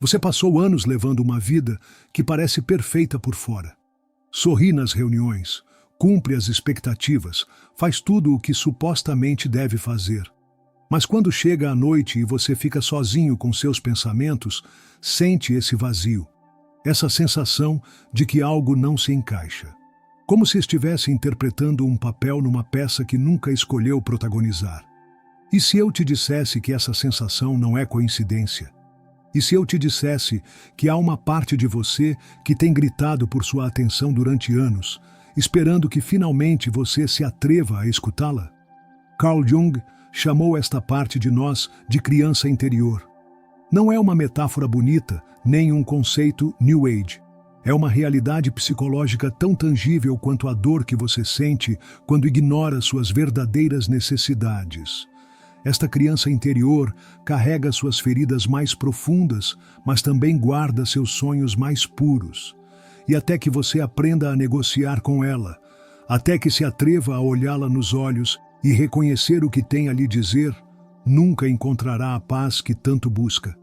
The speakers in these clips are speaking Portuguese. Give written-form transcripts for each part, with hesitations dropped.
Você passou anos levando uma vida que parece perfeita por fora. Sorri nas reuniões, cumpre as expectativas, faz tudo o que supostamente deve fazer. Mas quando chega a noite e você fica sozinho com seus pensamentos, sente esse vazio, essa sensação de que algo não se encaixa. Como se estivesse interpretando um papel numa peça que nunca escolheu protagonizar. E se eu te dissesse que essa sensação não é coincidência? E se eu te dissesse que há uma parte de você que tem gritado por sua atenção durante anos, esperando que finalmente você se atreva a escutá-la? Carl Jung chamou esta parte de nós de criança interior. Não é uma metáfora bonita, nem um conceito New Age. É uma realidade psicológica tão tangível quanto a dor que você sente quando ignora suas verdadeiras necessidades. Esta criança interior carrega suas feridas mais profundas, mas também guarda seus sonhos mais puros. E até que você aprenda a negociar com ela, até que se atreva a olhá-la nos olhos e reconhecer o que tem a lhe dizer, nunca encontrará a paz que tanto busca.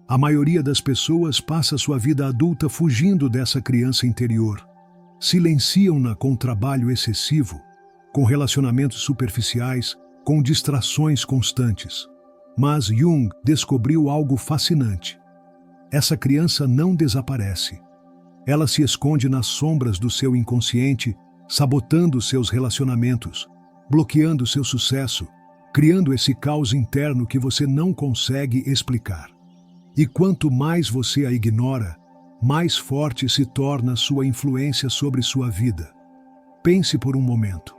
A maioria das pessoas passa sua vida adulta fugindo dessa criança interior. Silenciam-na com trabalho excessivo, com relacionamentos superficiais, com distrações constantes. Mas Jung descobriu algo fascinante. Essa criança não desaparece. Ela se esconde nas sombras do seu inconsciente, sabotando seus relacionamentos, bloqueando seu sucesso, criando esse caos interno que você não consegue explicar. E quanto mais você a ignora, mais forte se torna sua influência sobre sua vida. Pense por um momento.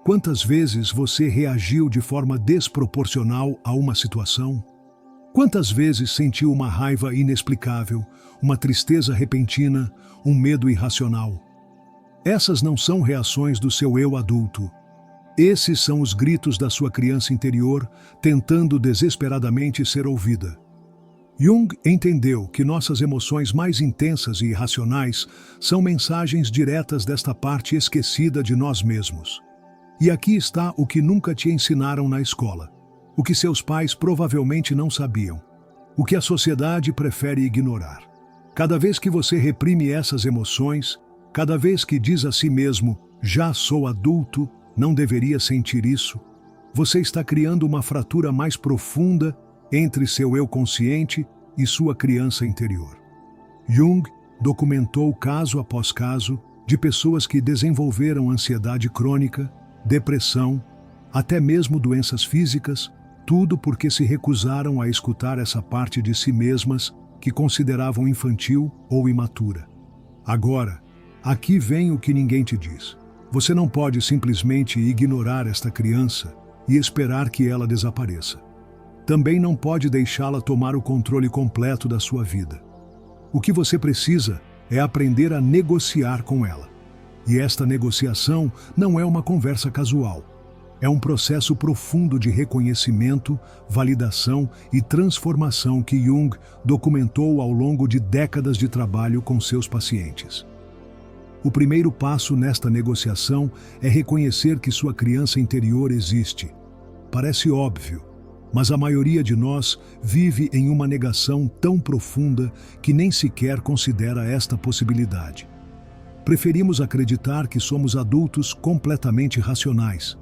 Quantas vezes você reagiu de forma desproporcional a uma situação? Quantas vezes sentiu uma raiva inexplicável, uma tristeza repentina, um medo irracional? Essas não são reações do seu eu adulto. Esses são os gritos da sua criança interior, tentando desesperadamente ser ouvida. Jung entendeu que nossas emoções mais intensas e irracionais são mensagens diretas desta parte esquecida de nós mesmos. E aqui está o que nunca te ensinaram na escola, o que seus pais provavelmente não sabiam, o que a sociedade prefere ignorar. Cada vez que você reprime essas emoções, cada vez que diz a si mesmo, já sou adulto, não deveria sentir isso, você está criando uma fratura mais profunda entre seu eu consciente e sua criança interior. Jung documentou caso após caso de pessoas que desenvolveram ansiedade crônica, depressão, até mesmo doenças físicas, tudo porque se recusaram a escutar essa parte de si mesmas que consideravam infantil ou imatura. Agora, aqui vem o que ninguém te diz. Você não pode simplesmente ignorar esta criança e esperar que ela desapareça. Também não pode deixá-la tomar o controle completo da sua vida. O que você precisa é aprender a negociar com ela. E esta negociação não é uma conversa casual. É um processo profundo de reconhecimento, validação e transformação que Jung documentou ao longo de décadas de trabalho com seus pacientes. O primeiro passo nesta negociação é reconhecer que sua criança interior existe. Parece óbvio, mas a maioria de nós vive em uma negação tão profunda que nem sequer considera esta possibilidade. Preferimos acreditar que somos adultos completamente racionais,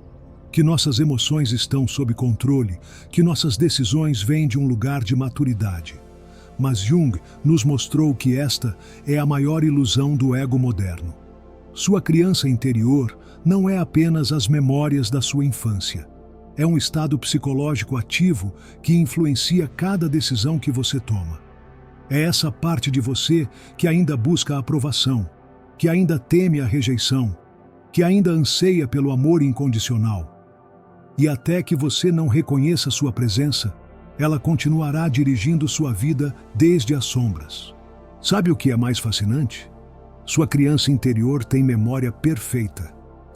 que nossas emoções estão sob controle, que nossas decisões vêm de um lugar de maturidade. Mas Jung nos mostrou que esta é a maior ilusão do ego moderno. Sua criança interior não é apenas as memórias da sua infância. É um estado psicológico ativo que influencia cada decisão que você toma. É essa parte de você que ainda busca a aprovação, que ainda teme a rejeição, que ainda anseia pelo amor incondicional. E até que você não reconheça sua presença, ela continuará dirigindo sua vida desde as sombras. Sabe o que é mais fascinante? Sua criança interior tem memória perfeita.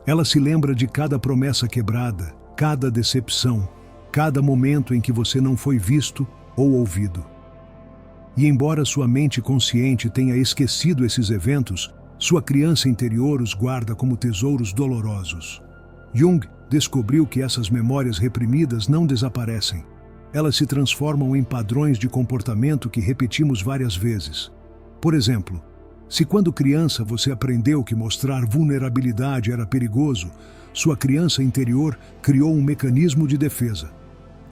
Ela se lembra de cada promessa quebrada, cada decepção, cada momento em que você não foi visto ou ouvido. E embora sua mente consciente tenha esquecido esses eventos, sua criança interior os guarda como tesouros dolorosos. Jung descobriu que essas memórias reprimidas não desaparecem. Elas se transformam em padrões de comportamento que repetimos várias vezes. Por exemplo, se quando criança você aprendeu que mostrar vulnerabilidade era perigoso, sua criança interior criou um mecanismo de defesa.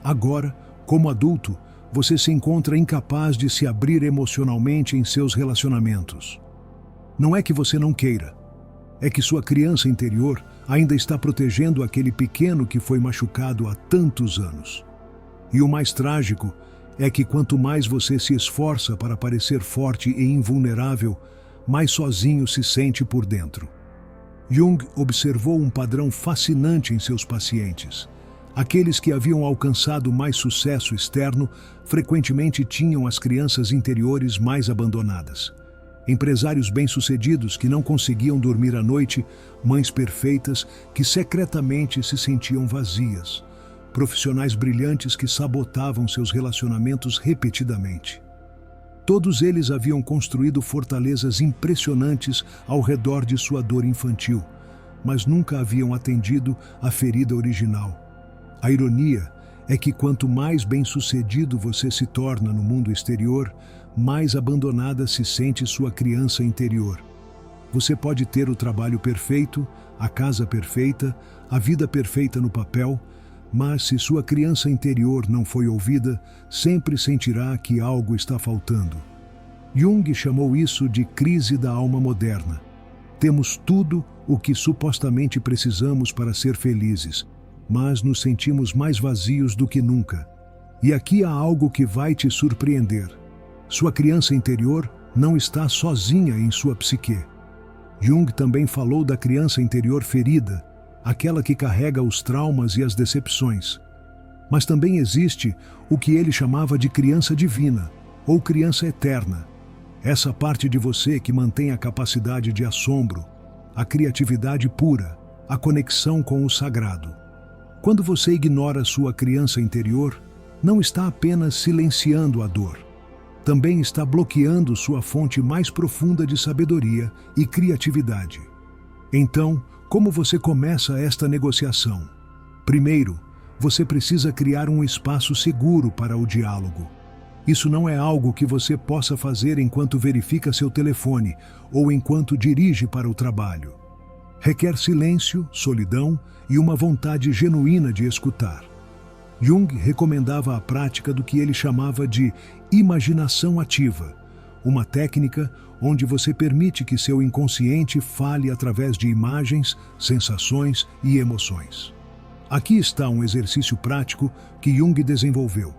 Agora, como adulto, você se encontra incapaz de se abrir emocionalmente em seus relacionamentos. Não é que você não queira, é que sua criança interior ainda está protegendo aquele pequeno que foi machucado há tantos anos. E o mais trágico é que quanto mais você se esforça para parecer forte e invulnerável, mais sozinho se sente por dentro. Jung observou um padrão fascinante em seus pacientes. Aqueles que haviam alcançado mais sucesso externo frequentemente tinham as crianças interiores mais abandonadas. Empresários bem-sucedidos que não conseguiam dormir à noite, mães perfeitas que secretamente se sentiam vazias, profissionais brilhantes que sabotavam seus relacionamentos repetidamente. Todos eles haviam construído fortalezas impressionantes ao redor de sua dor infantil, mas nunca haviam atendido à ferida original. A ironia é que quanto mais bem-sucedido você se torna no mundo exterior, mais abandonada se sente sua criança interior. Você pode ter o trabalho perfeito, a casa perfeita, a vida perfeita no papel, mas se sua criança interior não foi ouvida, sempre sentirá que algo está faltando. Jung chamou isso de crise da alma moderna. Temos tudo o que supostamente precisamos para ser felizes, mas nos sentimos mais vazios do que nunca. E aqui há algo que vai te surpreender. Sua criança interior não está sozinha em sua psique. Jung também falou da criança interior ferida, aquela que carrega os traumas e as decepções. Mas também existe o que ele chamava de criança divina, ou criança eterna. Essa parte de você que mantém a capacidade de assombro, a criatividade pura, a conexão com o sagrado. Quando você ignora sua criança interior, não está apenas silenciando a dor, também está bloqueando sua fonte mais profunda de sabedoria e criatividade. Então, como você começa esta negociação? Primeiro, você precisa criar um espaço seguro para o diálogo. Isso não é algo que você possa fazer enquanto verifica seu telefone ou enquanto dirige para o trabalho. Requer silêncio, solidão e uma vontade genuína de escutar. Jung recomendava a prática do que ele chamava de imaginação ativa, uma técnica onde você permite que seu inconsciente fale através de imagens, sensações e emoções. Aqui está um exercício prático que Jung desenvolveu.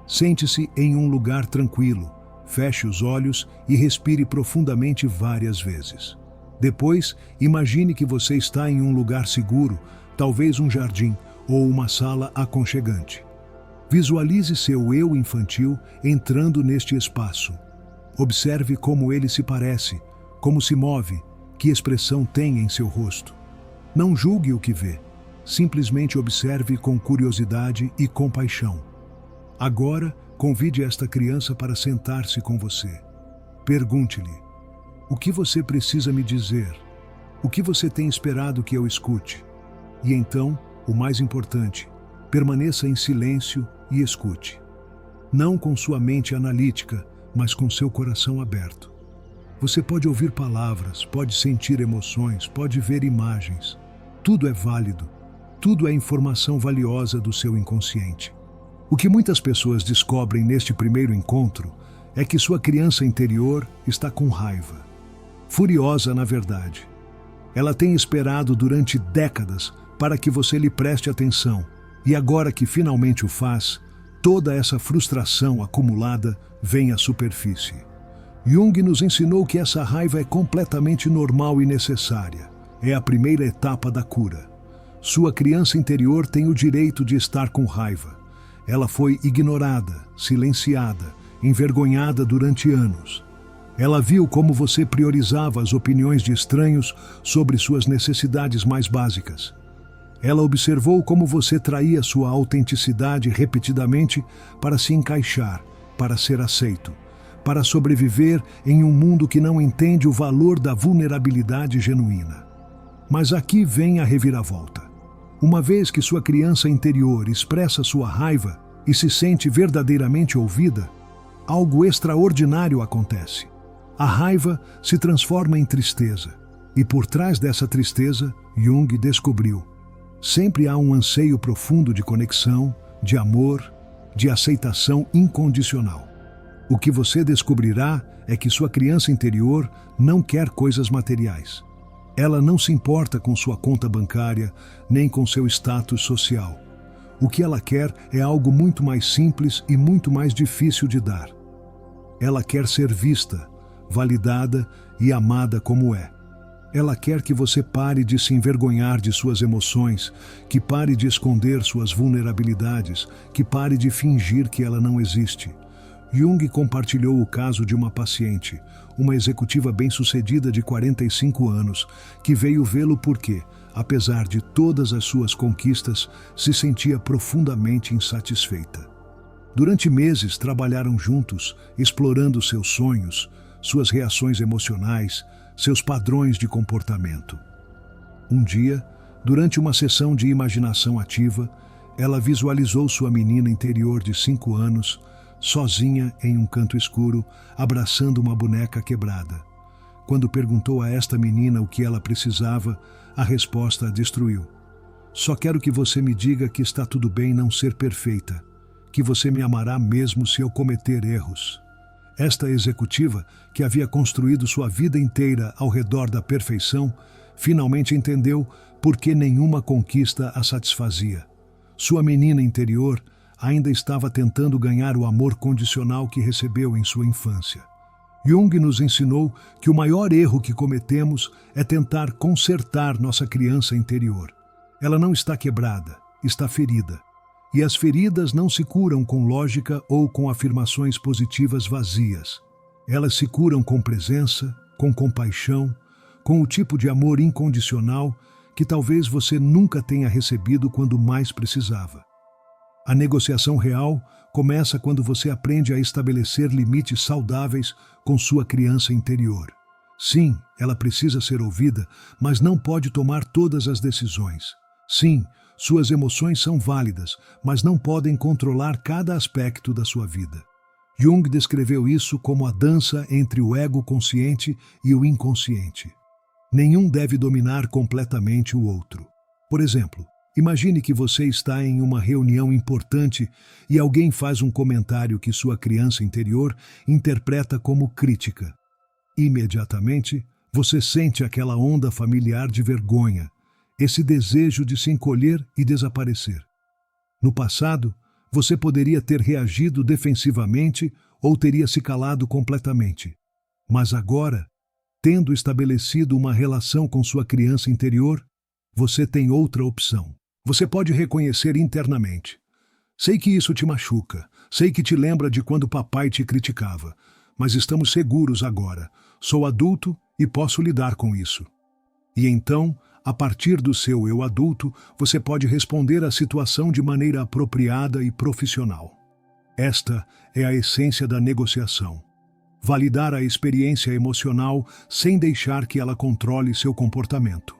Sente-se em um lugar tranquilo, feche os olhos e respire profundamente várias vezes. Depois, imagine que você está em um lugar seguro, talvez um jardim ou uma sala aconchegante. Visualize seu eu infantil entrando neste espaço. Observe como ele se parece, como se move, que expressão tem em seu rosto. Não julgue o que vê, simplesmente observe com curiosidade e compaixão. Agora, convide esta criança para sentar-se com você. Pergunte-lhe: o que você precisa me dizer? O que você tem esperado que eu escute? E então, o mais importante, permaneça em silêncio e escute. Não com sua mente analítica, mas com seu coração aberto. Você pode ouvir palavras, pode sentir emoções, pode ver imagens. Tudo é válido. Tudo é informação valiosa do seu inconsciente. O que muitas pessoas descobrem neste primeiro encontro é que sua criança interior está com raiva. Furiosa, na verdade. Ela tem esperado durante décadas para que você lhe preste atenção, e agora que finalmente o faz, toda essa frustração acumulada vem à superfície. Jung nos ensinou que essa raiva é completamente normal e necessária. É a primeira etapa da cura. Sua criança interior tem o direito de estar com raiva. Ela foi ignorada, silenciada, envergonhada durante anos. Ela viu como você priorizava as opiniões de estranhos sobre suas necessidades mais básicas. Ela observou como você traía sua autenticidade repetidamente para se encaixar, para ser aceito, para sobreviver em um mundo que não entende o valor da vulnerabilidade genuína. Mas aqui vem a reviravolta. Uma vez que sua criança interior expressa sua raiva, e se sente verdadeiramente ouvida, algo extraordinário acontece. A raiva se transforma em tristeza, e por trás dessa tristeza, Jung descobriu: sempre há um anseio profundo de conexão, de amor, de aceitação incondicional. O que você descobrirá é que sua criança interior não quer coisas materiais. Ela não se importa com sua conta bancária, nem com seu status social. O que ela quer é algo muito mais simples e muito mais difícil de dar. Ela quer ser vista, validada e amada como é. Ela quer que você pare de se envergonhar de suas emoções, que pare de esconder suas vulnerabilidades, que pare de fingir que ela não existe. Jung compartilhou o caso de uma paciente, uma executiva bem-sucedida de 45 anos, que veio vê-lo porque, apesar de todas as suas conquistas, se sentia profundamente insatisfeita. Durante meses trabalharam juntos, explorando seus sonhos, suas reações emocionais, seus padrões de comportamento. Um dia, durante uma sessão de imaginação ativa, ela visualizou sua menina interior de 5 anos, sozinha em um canto escuro, abraçando uma boneca quebrada. Quando perguntou a esta menina o que ela precisava, a resposta a destruiu. Só quero que você me diga que está tudo bem não ser perfeita, que você me amará mesmo se eu cometer erros. Esta executiva, que havia construído sua vida inteira ao redor da perfeição, finalmente entendeu por que nenhuma conquista a satisfazia. Sua menina interior ainda estava tentando ganhar o amor condicional que recebeu em sua infância. Jung nos ensinou que o maior erro que cometemos é tentar consertar nossa criança interior. Ela não está quebrada, está ferida. E as feridas não se curam com lógica ou com afirmações positivas vazias. Elas se curam com presença, com compaixão, com o tipo de amor incondicional que talvez você nunca tenha recebido quando mais precisava. A negociação real começa quando você aprende a estabelecer limites saudáveis com sua criança interior. Sim, ela precisa ser ouvida, mas não pode tomar todas as decisões. Sim, suas emoções são válidas, mas não podem controlar cada aspecto da sua vida. Jung descreveu isso como a dança entre o ego consciente e o inconsciente. Nenhum deve dominar completamente o outro. Por exemplo, imagine que você está em uma reunião importante e alguém faz um comentário que sua criança interior interpreta como crítica. Imediatamente, você sente aquela onda familiar de vergonha, esse desejo de se encolher e desaparecer. No passado, você poderia ter reagido defensivamente ou teria se calado completamente. Mas agora, tendo estabelecido uma relação com sua criança interior, você tem outra opção. Você pode reconhecer internamente: sei que isso te machuca, sei que te lembra de quando papai te criticava, mas estamos seguros agora. Sou adulto e posso lidar com isso. E então, a partir do seu eu adulto, você pode responder à situação de maneira apropriada e profissional. Esta é a essência da negociação. Validar a experiência emocional sem deixar que ela controle seu comportamento.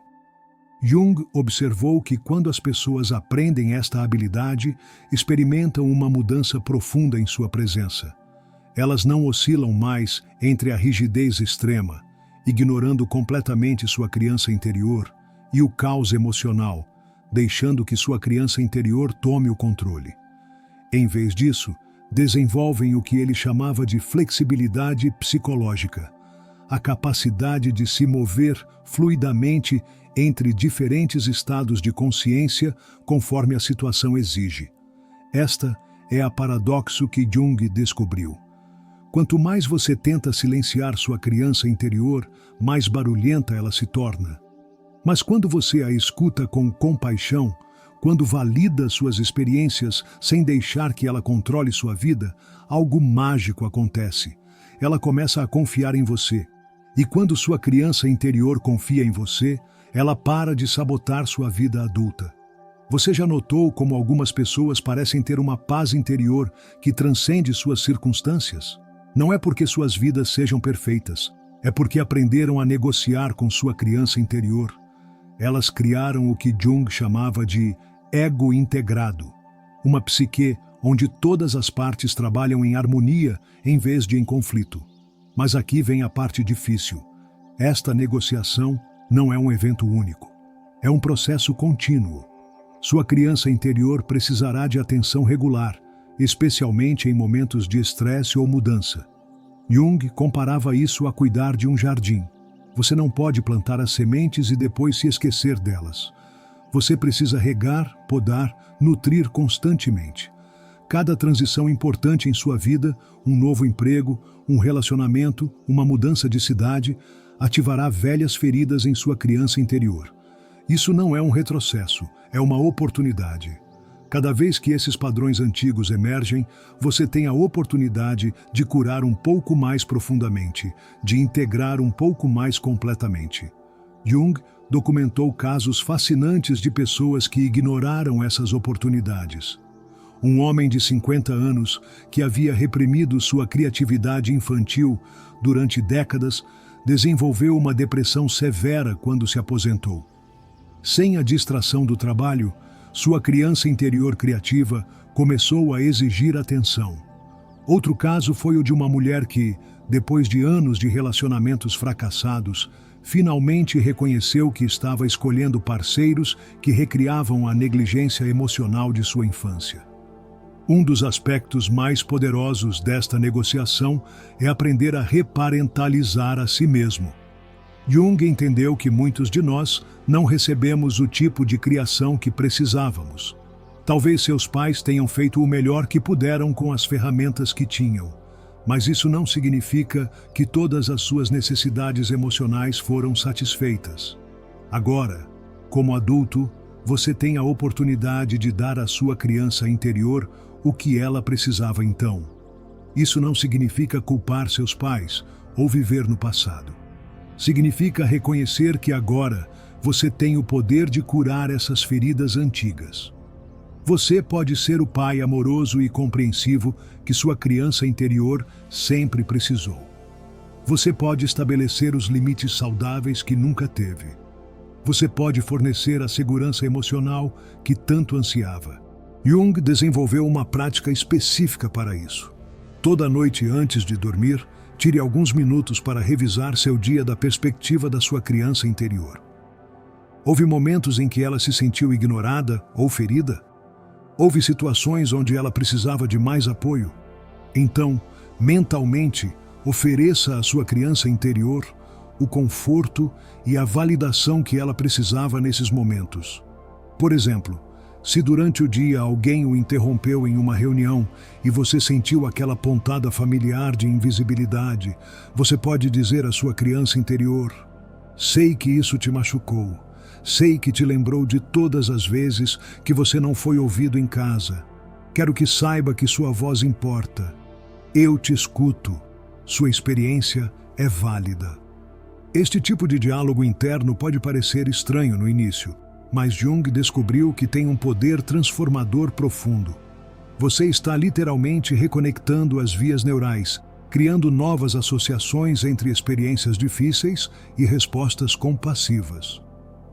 Jung observou que quando as pessoas aprendem esta habilidade, experimentam uma mudança profunda em sua presença. Elas não oscilam mais entre a rigidez extrema, ignorando completamente sua criança interior, e o caos emocional, deixando que sua criança interior tome o controle. Em vez disso, desenvolvem o que ele chamava de flexibilidade psicológica, a capacidade de se mover fluidamente entre diferentes estados de consciência conforme a situação exige. Esta é a paradoxo que Jung descobriu. Quanto mais você tenta silenciar sua criança interior, mais barulhenta ela se torna. Mas quando você a escuta com compaixão, quando valida suas experiências sem deixar que ela controle sua vida, algo mágico acontece. Ela começa a confiar em você. E quando sua criança interior confia em você, ela para de sabotar sua vida adulta. Você já notou como algumas pessoas parecem ter uma paz interior que transcende suas circunstâncias? Não é porque suas vidas sejam perfeitas, é porque aprenderam a negociar com sua criança interior. Elas criaram o que Jung chamava de ego integrado, uma psique onde todas as partes trabalham em harmonia em vez de em conflito. Mas aqui vem a parte difícil. Esta negociação não é um evento único. É um processo contínuo. Sua criança interior precisará de atenção regular, especialmente em momentos de estresse ou mudança. Jung comparava isso a cuidar de um jardim. Você não pode plantar as sementes e depois se esquecer delas. Você precisa regar, podar, nutrir constantemente. Cada transição importante em sua vida, um novo emprego, um relacionamento, uma mudança de cidade, ativará velhas feridas em sua criança interior. Isso não é um retrocesso, é uma oportunidade. Cada vez que esses padrões antigos emergem, você tem a oportunidade de curar um pouco mais profundamente, de integrar um pouco mais completamente. Jung documentou casos fascinantes de pessoas que ignoraram essas oportunidades. Um homem de 50 anos que havia reprimido sua criatividade infantil durante décadas desenvolveu uma depressão severa quando se aposentou. Sem a distração do trabalho, sua criança interior criativa começou a exigir atenção. Outro caso foi o de uma mulher que, depois de anos de relacionamentos fracassados, finalmente reconheceu que estava escolhendo parceiros que recriavam a negligência emocional de sua infância. Um dos aspectos mais poderosos desta negociação é aprender a reparentalizar a si mesmo. Jung entendeu que muitos de nós não recebemos o tipo de criação que precisávamos. Talvez seus pais tenham feito o melhor que puderam com as ferramentas que tinham, mas isso não significa que todas as suas necessidades emocionais foram satisfeitas. Agora, como adulto, você tem a oportunidade de dar à sua criança interior o que ela precisava então. Isso não significa culpar seus pais ou viver no passado. Significa reconhecer que agora você tem o poder de curar essas feridas antigas. Você pode ser o pai amoroso e compreensivo que sua criança interior sempre precisou. Você pode estabelecer os limites saudáveis que nunca teve. Você pode fornecer a segurança emocional que tanto ansiava. Jung desenvolveu uma prática específica para isso. Toda noite antes de dormir, tire alguns minutos para revisar seu dia da perspectiva da sua criança interior. Houve momentos em que ela se sentiu ignorada ou ferida? Houve situações onde ela precisava de mais apoio? Então, mentalmente, ofereça à sua criança interior o conforto e a validação que ela precisava nesses momentos. Por exemplo, se durante o dia alguém o interrompeu em uma reunião e você sentiu aquela pontada familiar de invisibilidade, você pode dizer à sua criança interior: sei que isso te machucou. Sei que te lembrou de todas as vezes que você não foi ouvido em casa. Quero que saiba que sua voz importa. Eu te escuto. Sua experiência é válida. Este tipo de diálogo interno pode parecer estranho no início, mas Jung descobriu que tem um poder transformador profundo. Você está literalmente reconectando as vias neurais, criando novas associações entre experiências difíceis e respostas compassivas.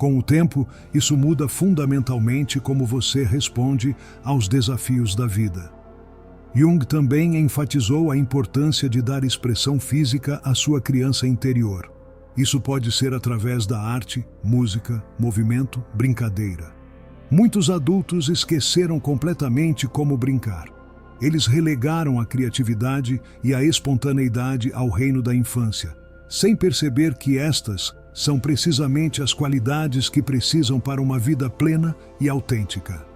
Com o tempo, isso muda fundamentalmente como você responde aos desafios da vida. Jung também enfatizou a importância de dar expressão física à sua criança interior. Isso pode ser através da arte, música, movimento, brincadeira. Muitos adultos esqueceram completamente como brincar. Eles relegaram a criatividade e a espontaneidade ao reino da infância, sem perceber que estas são precisamente as qualidades que precisam para uma vida plena e autêntica.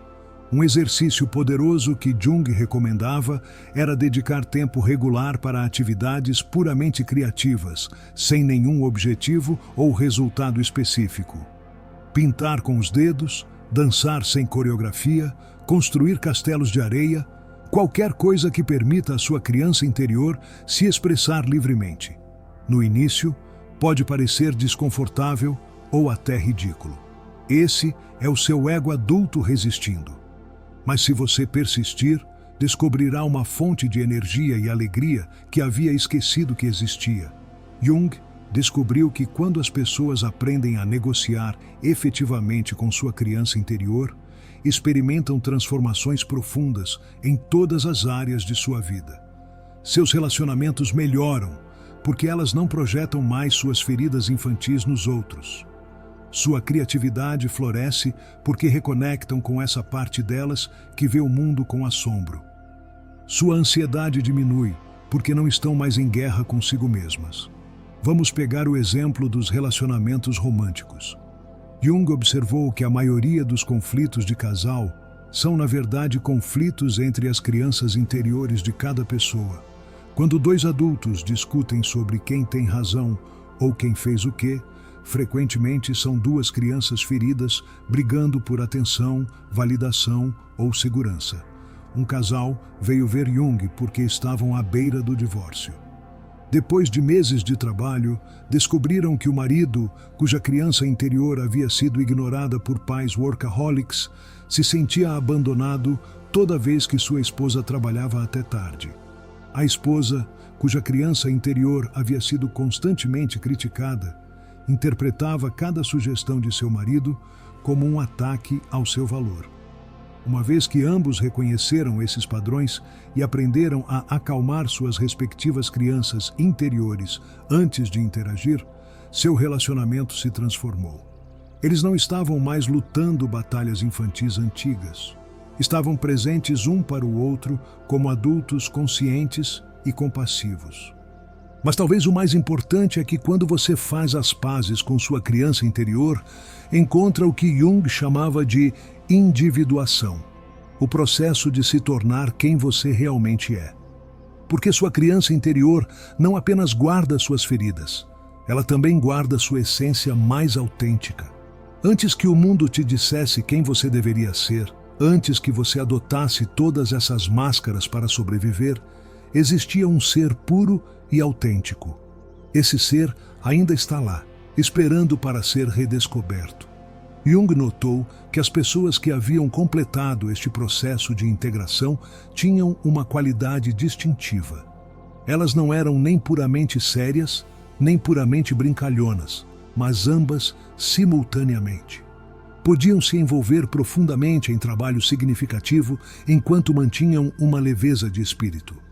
Um exercício poderoso que Jung recomendava era dedicar tempo regular para atividades puramente criativas, sem nenhum objetivo ou resultado específico. Pintar com os dedos, dançar sem coreografia, construir castelos de areia, qualquer coisa que permita à sua criança interior se expressar livremente. No início, pode parecer desconfortável ou até ridículo. Esse é o seu ego adulto resistindo. Mas se você persistir, descobrirá uma fonte de energia e alegria que havia esquecido que existia. Jung descobriu que quando as pessoas aprendem a negociar efetivamente com sua criança interior, experimentam transformações profundas em todas as áreas de sua vida. Seus relacionamentos melhoram, porque elas não projetam mais suas feridas infantis nos outros. Sua criatividade floresce porque reconectam com essa parte delas que vê o mundo com assombro. Sua ansiedade diminui porque não estão mais em guerra consigo mesmas. Vamos pegar o exemplo dos relacionamentos românticos. Jung observou que a maioria dos conflitos de casal são, na verdade, conflitos entre as crianças interiores de cada pessoa. Quando dois adultos discutem sobre quem tem razão ou quem fez o quê, frequentemente são duas crianças feridas brigando por atenção, validação ou segurança. Um casal veio ver Jung porque estavam à beira do divórcio. Depois de meses de trabalho, descobriram que o marido, cuja criança interior havia sido ignorada por pais workaholics, se sentia abandonado toda vez que sua esposa trabalhava até tarde. A esposa, cuja criança interior havia sido constantemente criticada, interpretava cada sugestão de seu marido como um ataque ao seu valor. Uma vez que ambos reconheceram esses padrões e aprenderam a acalmar suas respectivas crianças interiores antes de interagir, seu relacionamento se transformou. Eles não estavam mais lutando batalhas infantis antigas. Estavam presentes um para o outro como adultos conscientes e compassivos. Mas talvez o mais importante é que quando você faz as pazes com sua criança interior, encontra o que Jung chamava de individuação, o processo de se tornar quem você realmente é. Porque sua criança interior não apenas guarda suas feridas, ela também guarda sua essência mais autêntica. Antes que o mundo te dissesse quem você deveria ser, antes que você adotasse todas essas máscaras para sobreviver, existia um ser puro e autêntico. Esse ser ainda está lá, esperando para ser redescoberto. Jung notou que as pessoas que haviam completado este processo de integração tinham uma qualidade distintiva. Elas não eram nem puramente sérias, nem puramente brincalhonas, mas ambas simultaneamente. Podiam se envolver profundamente em trabalho significativo enquanto mantinham uma leveza de espírito.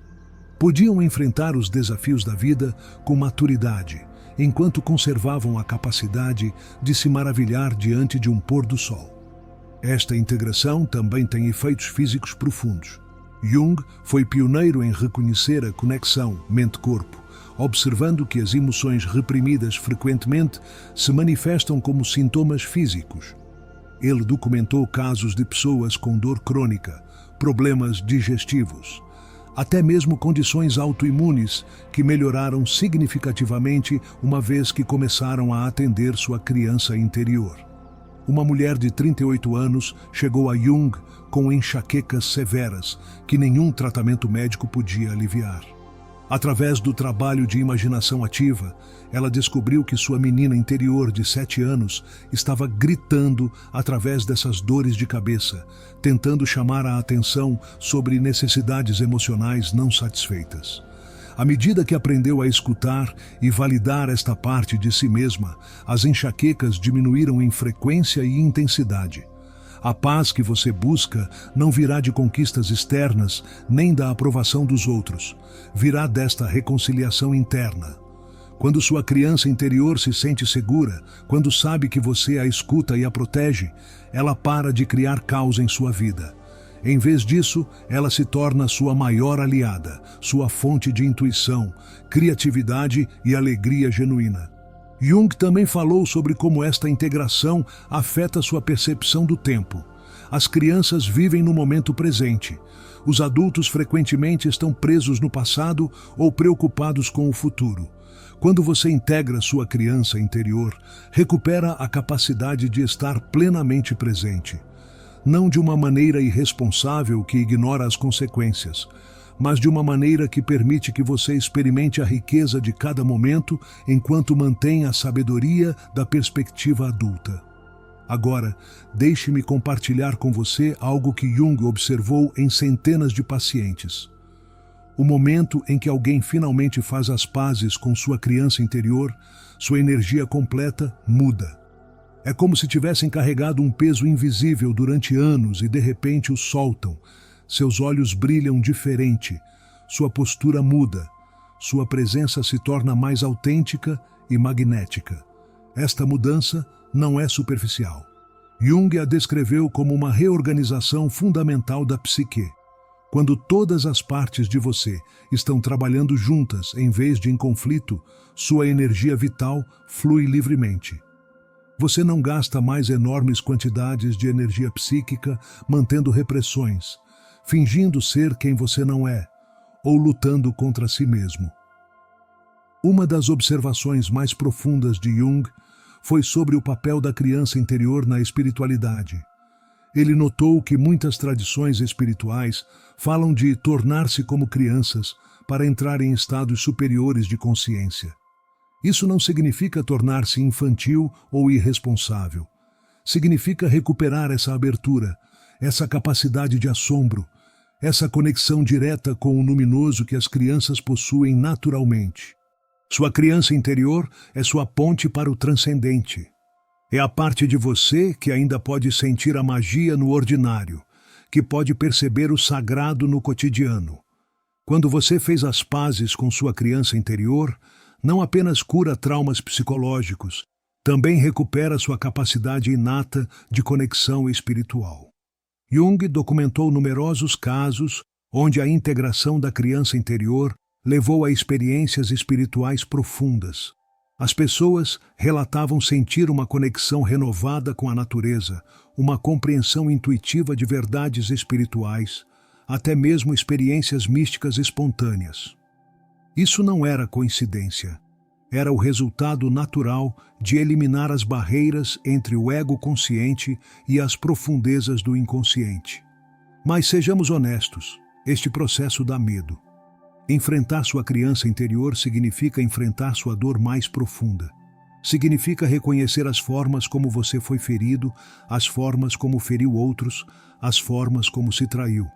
Podiam enfrentar os desafios da vida com maturidade, enquanto conservavam a capacidade de se maravilhar diante de um pôr do sol. Esta integração também tem efeitos físicos profundos. Jung foi pioneiro em reconhecer a conexão mente-corpo, observando que as emoções reprimidas frequentemente se manifestam como sintomas físicos. Ele documentou casos de pessoas com dor crônica, problemas digestivos, até mesmo condições autoimunes que melhoraram significativamente uma vez que começaram a atender sua criança interior. Uma mulher de 38 anos chegou a Jung com enxaquecas severas que nenhum tratamento médico podia aliviar. Através do trabalho de imaginação ativa, ela descobriu que sua menina interior de 7 anos estava gritando através dessas dores de cabeça, tentando chamar a atenção sobre necessidades emocionais não satisfeitas. À medida que aprendeu a escutar e validar esta parte de si mesma, as enxaquecas diminuíram em frequência e intensidade. A paz que você busca não virá de conquistas externas nem da aprovação dos outros. Virá desta reconciliação interna. Quando sua criança interior se sente segura, quando sabe que você a escuta e a protege, ela para de criar caos em sua vida. Em vez disso, ela se torna sua maior aliada, sua fonte de intuição, criatividade e alegria genuína. Jung também falou sobre como esta integração afeta sua percepção do tempo. As crianças vivem no momento presente. Os adultos frequentemente estão presos no passado ou preocupados com o futuro. Quando você integra sua criança interior, recupera a capacidade de estar plenamente presente. Não de uma maneira irresponsável que ignora as consequências, mas de uma maneira que permite que você experimente a riqueza de cada momento enquanto mantém a sabedoria da perspectiva adulta. Agora, deixe-me compartilhar com você algo que Jung observou em centenas de pacientes. O momento em que alguém finalmente faz as pazes com sua criança interior, sua energia completa muda. É como se tivessem carregado um peso invisível durante anos e de repente o soltam. Seus olhos brilham diferente, sua postura muda, sua presença se torna mais autêntica e magnética. Esta mudança não é superficial. Jung a descreveu como uma reorganização fundamental da psique. Quando todas as partes de você estão trabalhando juntas em vez de em conflito, sua energia vital flui livremente. Você não gasta mais enormes quantidades de energia psíquica mantendo repressões, fingindo ser quem você não é, ou lutando contra si mesmo. Uma das observações mais profundas de Jung foi sobre o papel da criança interior na espiritualidade. Ele notou que muitas tradições espirituais falam de tornar-se como crianças para entrar em estados superiores de consciência. Isso não significa tornar-se infantil ou irresponsável. Significa recuperar essa abertura, essa capacidade de assombro, essa conexão direta com o luminoso que as crianças possuem naturalmente. Sua criança interior é sua ponte para o transcendente. É a parte de você que ainda pode sentir a magia no ordinário, que pode perceber o sagrado no cotidiano. Quando você fez as pazes com sua criança interior, não apenas cura traumas psicológicos, também recupera sua capacidade inata de conexão espiritual. Jung documentou numerosos casos onde a integração da criança interior levou a experiências espirituais profundas. As pessoas relatavam sentir uma conexão renovada com a natureza, uma compreensão intuitiva de verdades espirituais, até mesmo experiências místicas espontâneas. Isso não era coincidência. Era o resultado natural de eliminar as barreiras entre o ego consciente e as profundezas do inconsciente. Mas sejamos honestos, este processo dá medo. Enfrentar sua criança interior significa enfrentar sua dor mais profunda. Significa reconhecer as formas como você foi ferido, as formas como feriu outros, as formas como se traiu.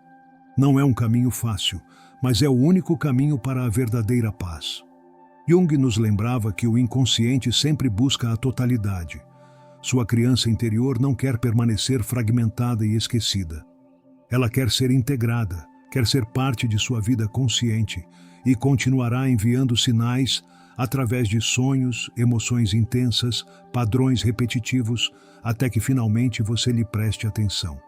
Não é um caminho fácil, mas é o único caminho para a verdadeira paz. Jung nos lembrava que o inconsciente sempre busca a totalidade. Sua criança interior não quer permanecer fragmentada e esquecida. Ela quer ser integrada, quer ser parte de sua vida consciente e continuará enviando sinais através de sonhos, emoções intensas, padrões repetitivos, até que finalmente você lhe preste atenção.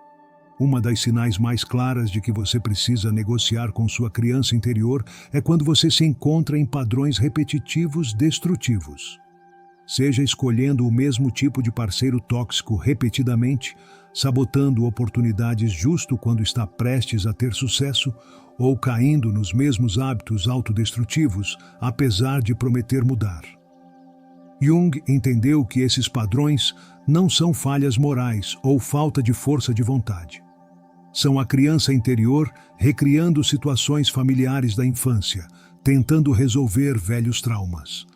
Uma das sinais mais claras de que você precisa negociar com sua criança interior é quando você se encontra em padrões repetitivos destrutivos. Seja escolhendo o mesmo tipo de parceiro tóxico repetidamente, sabotando oportunidades justo quando está prestes a ter sucesso, ou caindo nos mesmos hábitos autodestrutivos, apesar de prometer mudar. Jung entendeu que esses padrões não são falhas morais ou falta de força de vontade. São a criança interior recriando situações familiares da infância, tentando resolver velhos traumas.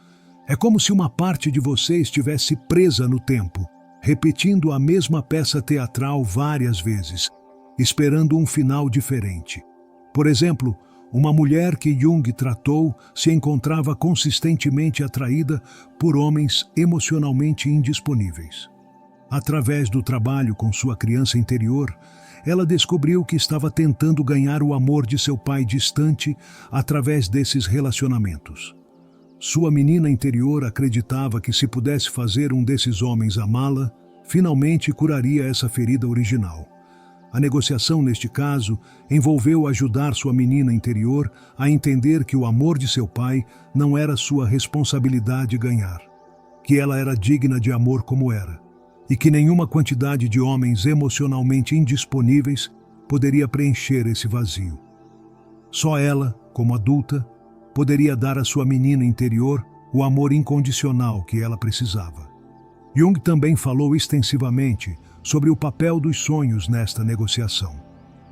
É como se uma parte de você estivesse presa no tempo, repetindo a mesma peça teatral várias vezes, esperando um final diferente. Por exemplo, uma mulher que Jung tratou se encontrava consistentemente atraída por homens emocionalmente indisponíveis. Através do trabalho com sua criança interior, ela descobriu que estava tentando ganhar o amor de seu pai distante através desses relacionamentos. Sua menina interior acreditava que se pudesse fazer um desses homens amá-la, finalmente curaria essa ferida original. A negociação, neste caso, envolveu ajudar sua menina interior a entender que o amor de seu pai não era sua responsabilidade ganhar, que ela era digna de amor como era, e que nenhuma quantidade de homens emocionalmente indisponíveis poderia preencher esse vazio. Só ela, como adulta, poderia dar à sua menina interior o amor incondicional que ela precisava. Jung também falou extensivamente sobre o papel dos sonhos nesta negociação.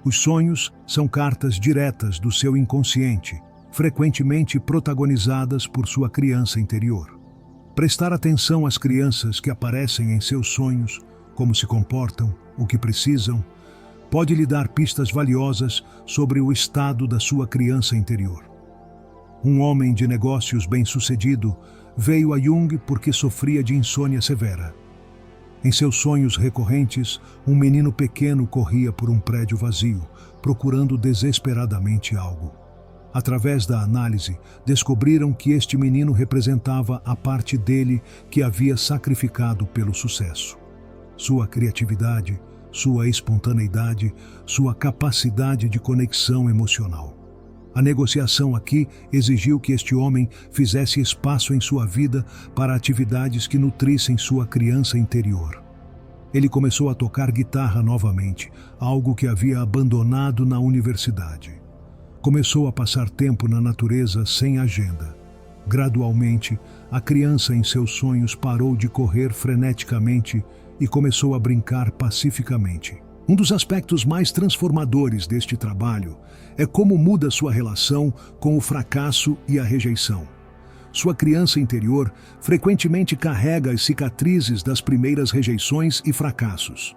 Os sonhos são cartas diretas do seu inconsciente, frequentemente protagonizadas por sua criança interior. Prestar atenção às crianças que aparecem em seus sonhos, como se comportam, o que precisam, pode lhe dar pistas valiosas sobre o estado da sua criança interior. Um homem de negócios bem-sucedido veio a Jung porque sofria de insônia severa. Em seus sonhos recorrentes, um menino pequeno corria por um prédio vazio, procurando desesperadamente algo. Através da análise, descobriram que este menino representava a parte dele que havia sacrificado pelo sucesso. Sua criatividade, sua espontaneidade, sua capacidade de conexão emocional. A negociação aqui exigiu que este homem fizesse espaço em sua vida para atividades que nutrissem sua criança interior. Ele começou a tocar guitarra novamente, algo que havia abandonado na universidade. Começou a passar tempo na natureza sem agenda. Gradualmente, a criança em seus sonhos parou de correr freneticamente e começou a brincar pacificamente. Um dos aspectos mais transformadores deste trabalho é como muda sua relação com o fracasso e a rejeição. Sua criança interior frequentemente carrega as cicatrizes das primeiras rejeições e fracassos.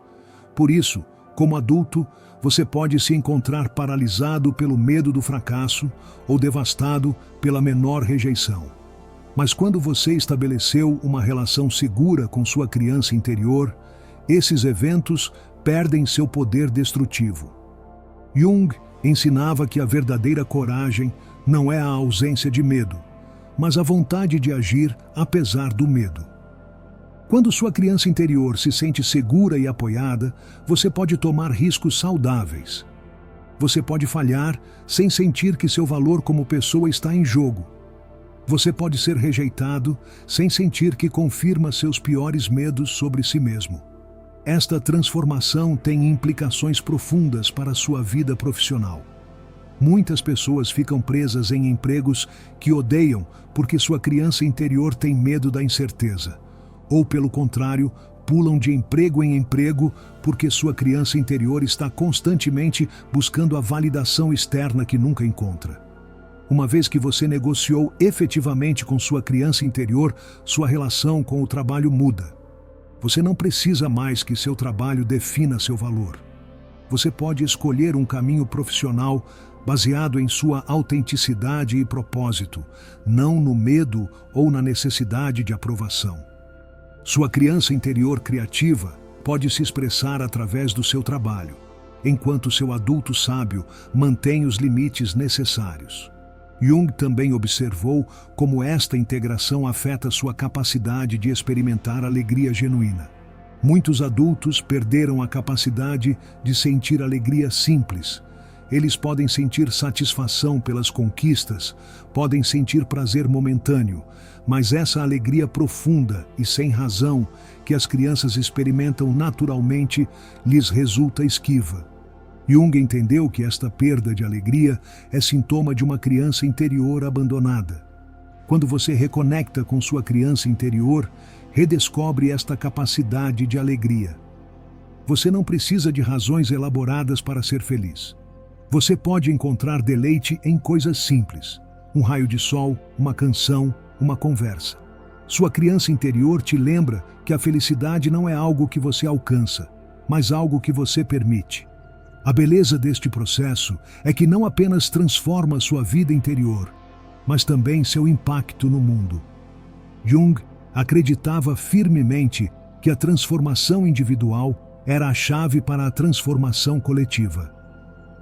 Por isso, como adulto, você pode se encontrar paralisado pelo medo do fracasso ou devastado pela menor rejeição. Mas quando você estabeleceu uma relação segura com sua criança interior, esses eventos perdem seu poder destrutivo. Jung ensinava que a verdadeira coragem não é a ausência de medo, mas a vontade de agir apesar do medo. Quando sua criança interior se sente segura e apoiada, você pode tomar riscos saudáveis. Você pode falhar sem sentir que seu valor como pessoa está em jogo. Você pode ser rejeitado sem sentir que confirma seus piores medos sobre si mesmo. Esta transformação tem implicações profundas para a sua vida profissional. Muitas pessoas ficam presas em empregos que odeiam porque sua criança interior tem medo da incerteza. Ou, pelo contrário, pulam de emprego em emprego porque sua criança interior está constantemente buscando a validação externa que nunca encontra. Uma vez que você negociou efetivamente com sua criança interior, sua relação com o trabalho muda. Você não precisa mais que seu trabalho defina seu valor. Você pode escolher um caminho profissional baseado em sua autenticidade e propósito, não no medo ou na necessidade de aprovação. Sua criança interior criativa pode se expressar através do seu trabalho, enquanto seu adulto sábio mantém os limites necessários. Jung também observou como esta integração afeta sua capacidade de experimentar alegria genuína. Muitos adultos perderam a capacidade de sentir alegria simples. Eles podem sentir satisfação pelas conquistas, podem sentir prazer momentâneo, mas essa alegria profunda e sem razão que as crianças experimentam naturalmente lhes resulta esquiva. Jung entendeu que esta perda de alegria é sintoma de uma criança interior abandonada. Quando você reconecta com sua criança interior, redescobre esta capacidade de alegria. Você não precisa de razões elaboradas para ser feliz. Você pode encontrar deleite em coisas simples: um raio de sol, uma canção, uma conversa. Sua criança interior te lembra que a felicidade não é algo que você alcança, mas algo que você permite. A beleza deste processo é que não apenas transforma sua vida interior, mas também seu impacto no mundo. Jung acreditava firmemente que a transformação individual era a chave para a transformação coletiva.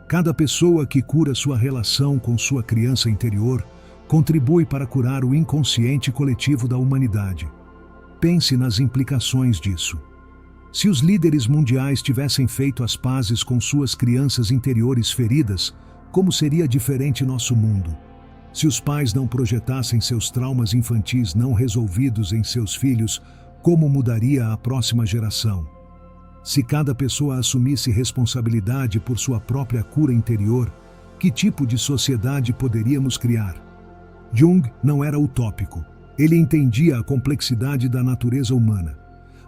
Cada pessoa que cura sua relação com sua criança interior contribui para curar o inconsciente coletivo da humanidade. Pense nas implicações disso. Se os líderes mundiais tivessem feito as pazes com suas crianças interiores feridas, como seria diferente nosso mundo? Se os pais não projetassem seus traumas infantis não resolvidos em seus filhos, como mudaria a próxima geração? Se cada pessoa assumisse responsabilidade por sua própria cura interior, que tipo de sociedade poderíamos criar? Jung não era utópico. Ele entendia a complexidade da natureza humana,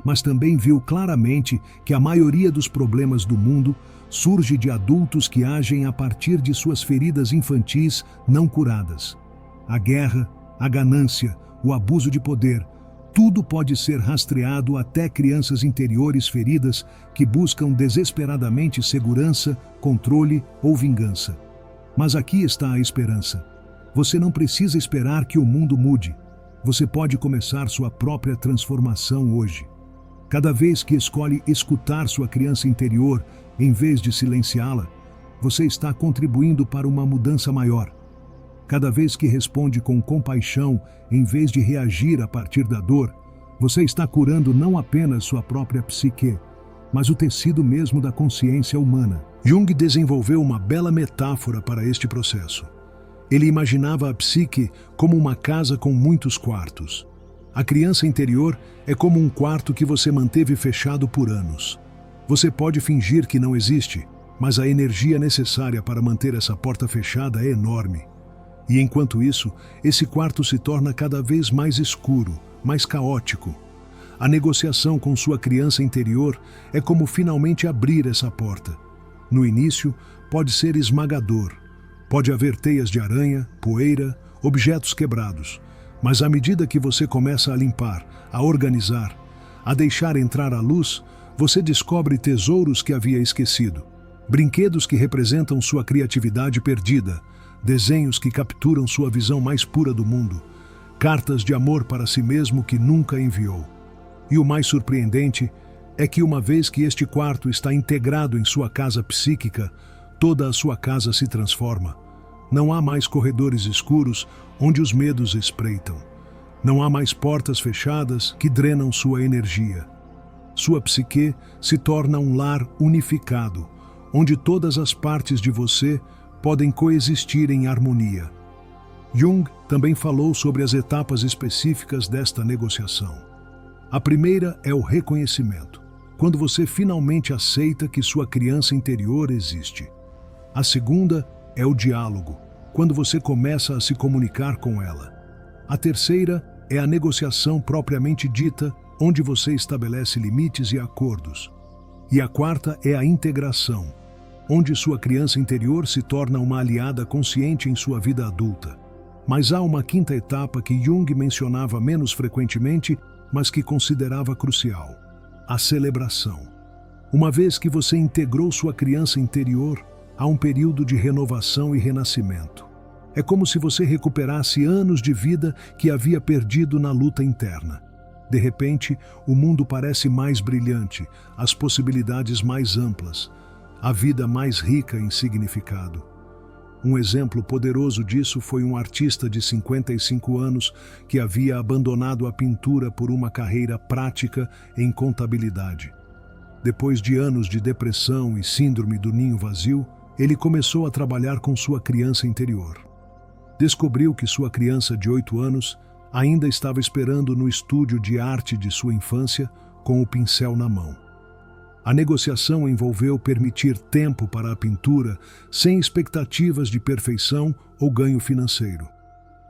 mas também viu claramente que a maioria dos problemas do mundo surge de adultos que agem a partir de suas feridas infantis não curadas. A guerra, a ganância, o abuso de poder, tudo pode ser rastreado até crianças interiores feridas que buscam desesperadamente segurança, controle ou vingança. Mas aqui está a esperança. Você não precisa esperar que o mundo mude. Você pode começar sua própria transformação hoje. Cada vez que escolhe escutar sua criança interior, em vez de silenciá-la, você está contribuindo para uma mudança maior. Cada vez que responde com compaixão, em vez de reagir a partir da dor, você está curando não apenas sua própria psique, mas o tecido mesmo da consciência humana. Jung desenvolveu uma bela metáfora para este processo. Ele imaginava a psique como uma casa com muitos quartos. A criança interior é como um quarto que você manteve fechado por anos. Você pode fingir que não existe, mas a energia necessária para manter essa porta fechada é enorme. E enquanto isso, esse quarto se torna cada vez mais escuro, mais caótico. A negociação com sua criança interior é como finalmente abrir essa porta. No início, pode ser esmagador. Pode haver teias de aranha, poeira, objetos quebrados. Mas à medida que você começa a limpar, a organizar, a deixar entrar a luz, você descobre tesouros que havia esquecido. Brinquedos que representam sua criatividade perdida, desenhos que capturam sua visão mais pura do mundo, cartas de amor para si mesmo que nunca enviou. E o mais surpreendente é que uma vez que este quarto está integrado em sua casa psíquica, toda a sua casa se transforma. Não há mais corredores escuros onde os medos espreitam. Não há mais portas fechadas que drenam sua energia. Sua psique se torna um lar unificado, onde todas as partes de você podem coexistir em harmonia. Jung também falou sobre as etapas específicas desta negociação. A primeira é o reconhecimento, quando você finalmente aceita que sua criança interior existe. A segunda é o diálogo, quando você começa a se comunicar com ela. A terceira é a negociação propriamente dita, onde você estabelece limites e acordos. E a quarta é a integração, onde sua criança interior se torna uma aliada consciente em sua vida adulta. Mas há uma quinta etapa que Jung mencionava menos frequentemente, mas que considerava crucial: a celebração. Uma vez que você integrou sua criança interior, há um período de renovação e renascimento. É como se você recuperasse anos de vida que havia perdido na luta interna. De repente, o mundo parece mais brilhante, as possibilidades mais amplas, a vida mais rica em significado. Um exemplo poderoso disso foi um artista de 55 anos que havia abandonado a pintura por uma carreira prática em contabilidade. Depois de anos de depressão e síndrome do ninho vazio, ele começou a trabalhar com sua criança interior. Descobriu que sua criança de 8 anos ainda estava esperando no estúdio de arte de sua infância com o pincel na mão. A negociação envolveu permitir tempo para a pintura sem expectativas de perfeição ou ganho financeiro.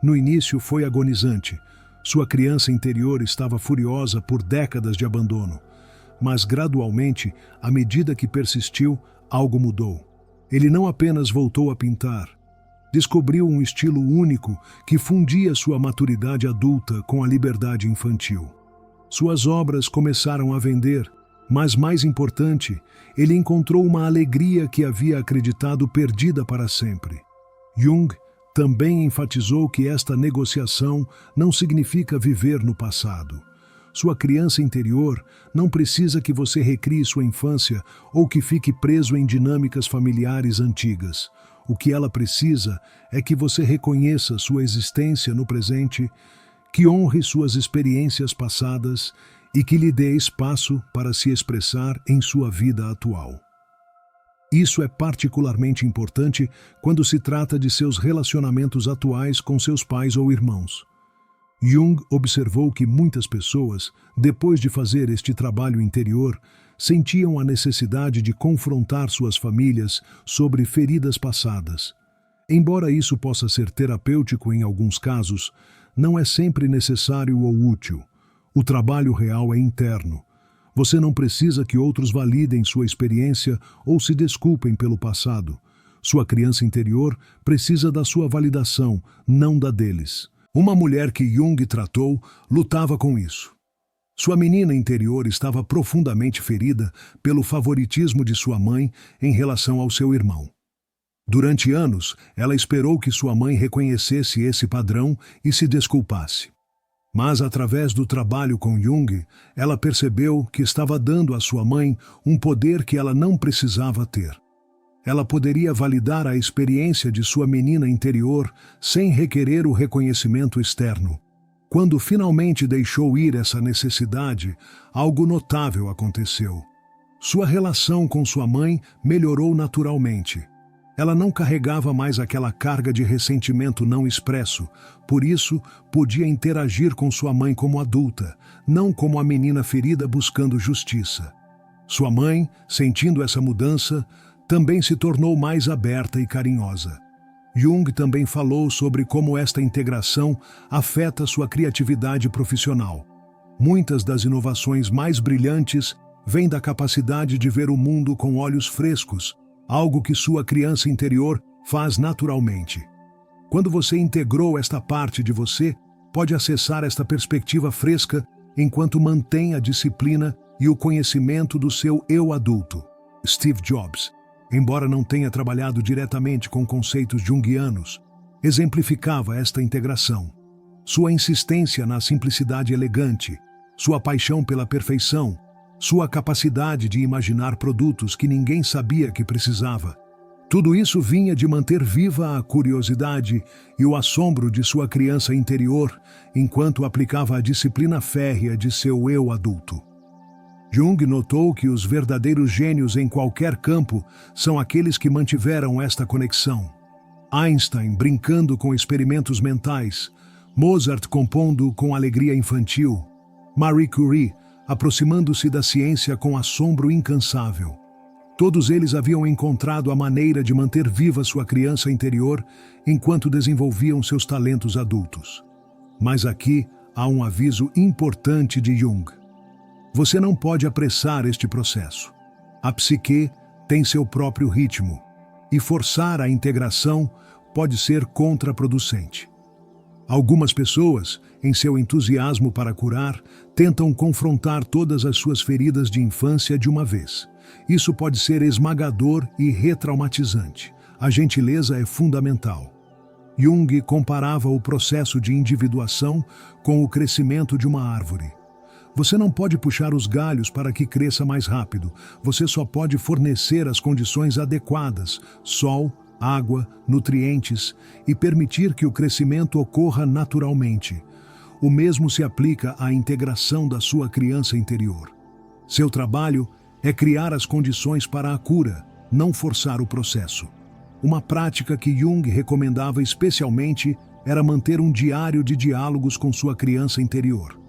No início foi agonizante. Sua criança interior estava furiosa por décadas de abandono. Mas gradualmente, à medida que persistiu, algo mudou. Ele não apenas voltou a pintar, descobriu um estilo único que fundia sua maturidade adulta com a liberdade infantil. Suas obras começaram a vender, mas mais importante, ele encontrou uma alegria que havia acreditado perdida para sempre. Jung também enfatizou que esta negociação não significa viver no passado. Sua criança interior não precisa que você recrie sua infância ou que fique preso em dinâmicas familiares antigas. O que ela precisa é que você reconheça sua existência no presente, que honre suas experiências passadas e que lhe dê espaço para se expressar em sua vida atual. Isso é particularmente importante quando se trata de seus relacionamentos atuais com seus pais ou irmãos. Jung observou que muitas pessoas, depois de fazer este trabalho interior, sentiam a necessidade de confrontar suas famílias sobre feridas passadas. Embora isso possa ser terapêutico em alguns casos, não é sempre necessário ou útil. O trabalho real é interno. Você não precisa que outros validem sua experiência ou se desculpem pelo passado. Sua criança interior precisa da sua validação, não da deles. Uma mulher que Jung tratou lutava com isso. Sua menina interior estava profundamente ferida pelo favoritismo de sua mãe em relação ao seu irmão. Durante anos, ela esperou que sua mãe reconhecesse esse padrão e se desculpasse. Mas, através do trabalho com Jung, ela percebeu que estava dando à sua mãe um poder que ela não precisava ter. Ela poderia validar a experiência de sua menina interior sem requerer o reconhecimento externo. Quando finalmente deixou ir essa necessidade, algo notável aconteceu. Sua relação com sua mãe melhorou naturalmente. Ela não carregava mais aquela carga de ressentimento não expresso, por isso podia interagir com sua mãe como adulta, não como a menina ferida buscando justiça. Sua mãe, sentindo essa mudança, também se tornou mais aberta e carinhosa. Jung também falou sobre como esta integração afeta sua criatividade profissional. Muitas das inovações mais brilhantes vêm da capacidade de ver o mundo com olhos frescos, algo que sua criança interior faz naturalmente. Quando você integrou esta parte de você, pode acessar esta perspectiva fresca enquanto mantém a disciplina e o conhecimento do seu eu adulto. Steve Jobs, embora não tenha trabalhado diretamente com conceitos junguianos, exemplificava esta integração. Sua insistência na simplicidade elegante, sua paixão pela perfeição, sua capacidade de imaginar produtos que ninguém sabia que precisava. Tudo isso vinha de manter viva a curiosidade e o assombro de sua criança interior, enquanto aplicava a disciplina férrea de seu eu adulto. Jung notou que os verdadeiros gênios em qualquer campo são aqueles que mantiveram esta conexão. Einstein brincando com experimentos mentais, Mozart compondo com alegria infantil, Marie Curie aproximando-se da ciência com assombro incansável. Todos eles haviam encontrado a maneira de manter viva sua criança interior enquanto desenvolviam seus talentos adultos. Mas aqui há um aviso importante de Jung. Você não pode apressar este processo. A psique tem seu próprio ritmo, e forçar a integração pode ser contraproducente. Algumas pessoas, em seu entusiasmo para curar, tentam confrontar todas as suas feridas de infância de uma vez. Isso pode ser esmagador e retraumatizante. A gentileza é fundamental. Jung comparava o processo de individuação com o crescimento de uma árvore. Você não pode puxar os galhos para que cresça mais rápido. Você só pode fornecer as condições adequadas, sol, água, nutrientes, e permitir que o crescimento ocorra naturalmente. O mesmo se aplica à integração da sua criança interior. Seu trabalho é criar as condições para a cura, não forçar o processo. Uma prática que Jung recomendava especialmente era manter um diário de diálogos com sua criança interior.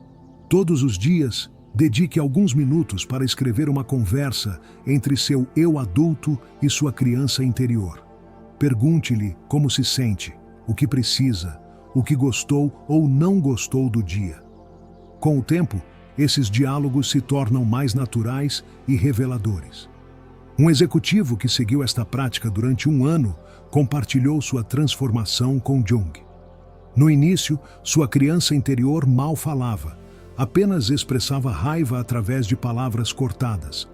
Todos os dias, dedique alguns minutos para escrever uma conversa entre seu eu adulto e sua criança interior. Pergunte-lhe como se sente, o que precisa, o que gostou ou não gostou do dia. Com o tempo, esses diálogos se tornam mais naturais e reveladores. Um executivo que seguiu esta prática durante 1 ano compartilhou sua transformação com Jung. No início, sua criança interior mal falava, apenas expressava raiva através de palavras cortadas.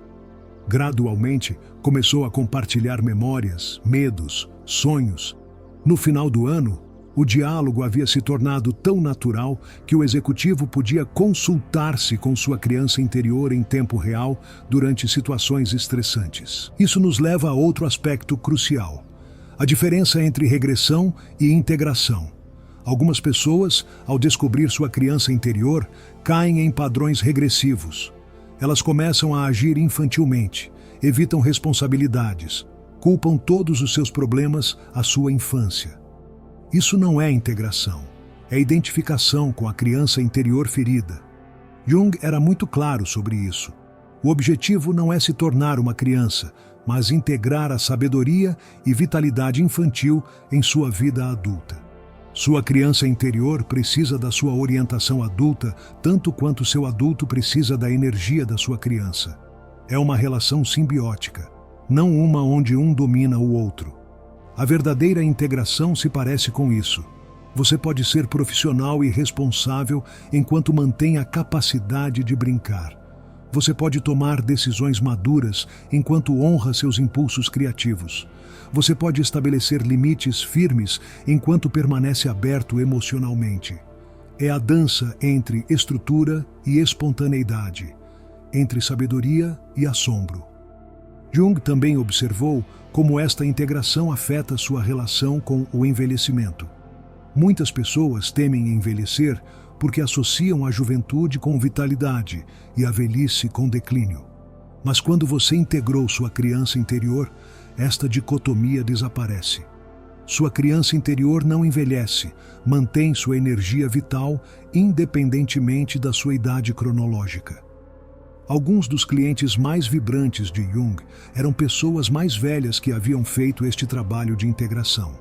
Gradualmente, começou a compartilhar memórias, medos, sonhos. No final do ano, o diálogo havia se tornado tão natural que o executivo podia consultar-se com sua criança interior em tempo real durante situações estressantes. Isso nos leva a outro aspecto crucial: a diferença entre regressão e integração. Algumas pessoas, ao descobrir sua criança interior, caem em padrões regressivos. Elas começam a agir infantilmente, evitam responsabilidades, culpam todos os seus problemas à sua infância. Isso não é integração, é identificação com a criança interior ferida. Jung era muito claro sobre isso. O objetivo não é se tornar uma criança, mas integrar a sabedoria e vitalidade infantil em sua vida adulta. Sua criança interior precisa da sua orientação adulta tanto quanto seu adulto precisa da energia da sua criança. É uma relação simbiótica, não uma onde um domina o outro. A verdadeira integração se parece com isso. Você pode ser profissional e responsável enquanto mantém a capacidade de brincar. Você pode tomar decisões maduras enquanto honra seus impulsos criativos. Você pode estabelecer limites firmes enquanto permanece aberto emocionalmente. é a dança entre estrutura e espontaneidade, entre sabedoria e assombro. Jung também observou como esta integração afeta sua relação com o envelhecimento. Muitas pessoas temem envelhecer porque associam a juventude com vitalidade e a velhice com declínio. Mas quando você integrou sua criança interior, esta dicotomia desaparece. Sua criança interior não envelhece, mantém sua energia vital independentemente da sua idade cronológica. Alguns dos clientes mais vibrantes de Jung eram pessoas mais velhas que haviam feito este trabalho de integração.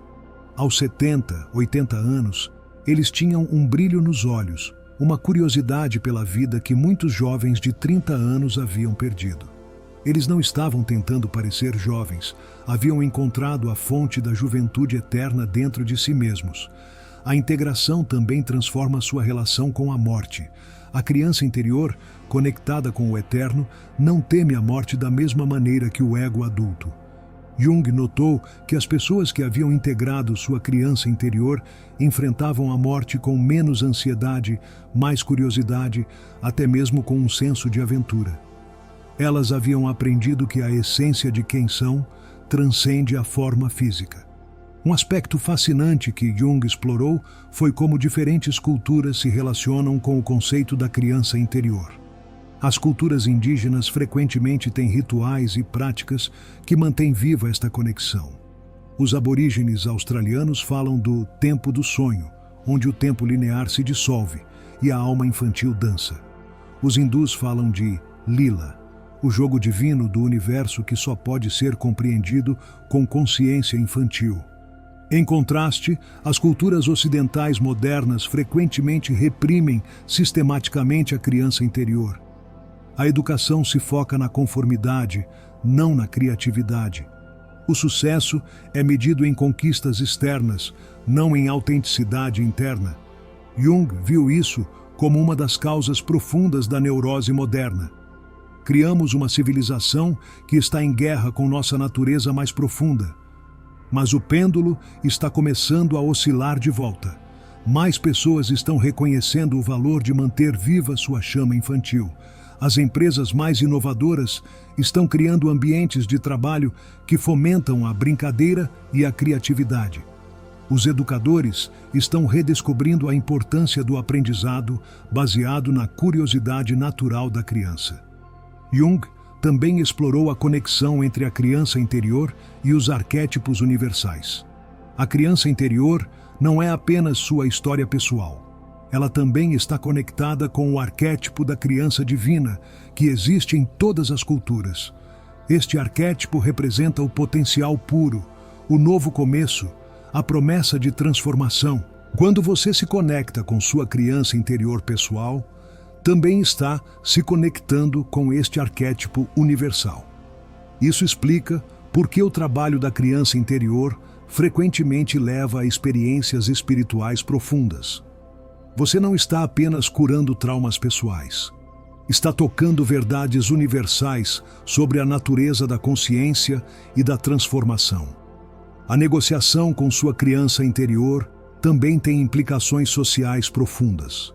Aos 70, 80 anos, eles tinham um brilho nos olhos, uma curiosidade pela vida que muitos jovens de 30 anos haviam perdido. Eles não estavam tentando parecer jovens, haviam encontrado a fonte da juventude eterna dentro de si mesmos. A integração também transforma sua relação com a morte. A criança interior, conectada com o eterno, não teme a morte da mesma maneira que o ego adulto. Jung notou que as pessoas que haviam integrado sua criança interior enfrentavam a morte com menos ansiedade, mais curiosidade, até mesmo com um senso de aventura. Elas haviam aprendido que a essência de quem são transcende a forma física. Um aspecto fascinante que Jung explorou foi como diferentes culturas se relacionam com o conceito da criança interior. As culturas indígenas frequentemente têm rituais e práticas que mantêm viva esta conexão. Os aborígenes australianos falam do tempo do sonho, onde o tempo linear se dissolve e a alma infantil dança. Os hindus falam de Lila, o jogo divino do universo que só pode ser compreendido com consciência infantil. Em contraste, as culturas ocidentais modernas frequentemente reprimem sistematicamente a criança interior. A educação se foca na conformidade, não na criatividade. O sucesso é medido em conquistas externas, não em autenticidade interna. Jung viu isso como uma das causas profundas da neurose moderna. Criamos uma civilização que está em guerra com nossa natureza mais profunda. Mas o pêndulo está começando a oscilar de volta. Mais pessoas estão reconhecendo o valor de manter viva sua chama infantil. As empresas mais inovadoras estão criando ambientes de trabalho que fomentam a brincadeira e a criatividade. Os educadores estão redescobrindo a importância do aprendizado baseado na curiosidade natural da criança. Jung também explorou a conexão entre a criança interior e os arquétipos universais. A criança interior não é apenas sua história pessoal. Ela também está conectada com o arquétipo da criança divina, que existe em todas as culturas. Este arquétipo representa o potencial puro, o novo começo, a promessa de transformação. Quando você se conecta com sua criança interior pessoal, também está se conectando com este arquétipo universal. Isso explica por que o trabalho da criança interior frequentemente leva a experiências espirituais profundas. Você não está apenas curando traumas pessoais. Está tocando verdades universais sobre a natureza da consciência e da transformação. A negociação com sua criança interior também tem implicações sociais profundas.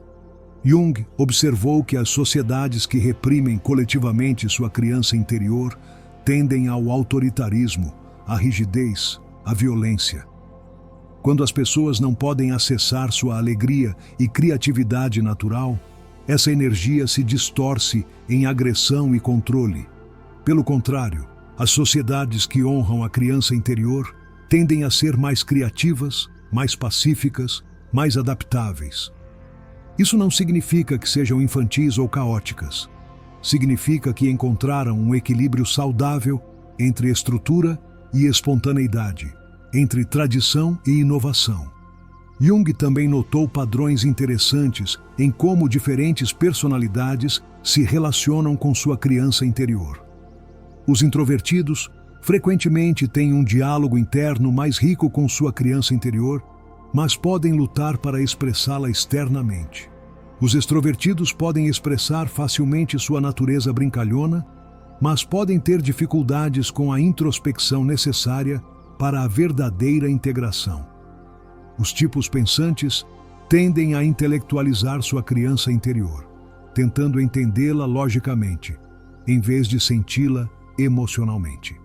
Jung observou que as sociedades que reprimem coletivamente sua criança interior tendem ao autoritarismo, à rigidez, à violência. Quando as pessoas não podem acessar sua alegria e criatividade natural, essa energia se distorce em agressão e controle. Pelo contrário, as sociedades que honram a criança interior tendem a ser mais criativas, mais pacíficas, mais adaptáveis. Isso não significa que sejam infantis ou caóticas. Significa que encontraram um equilíbrio saudável entre estrutura e espontaneidade, entre tradição e inovação. Jung também notou padrões interessantes em como diferentes personalidades se relacionam com sua criança interior. Os introvertidos frequentemente têm um diálogo interno mais rico com sua criança interior, mas podem lutar para expressá-la externamente. Os extrovertidos podem expressar facilmente sua natureza brincalhona, mas podem ter dificuldades com a introspecção necessária para a verdadeira integração. Os tipos pensantes tendem a intelectualizar sua criança interior, tentando entendê-la logicamente, em vez de senti-la emocionalmente.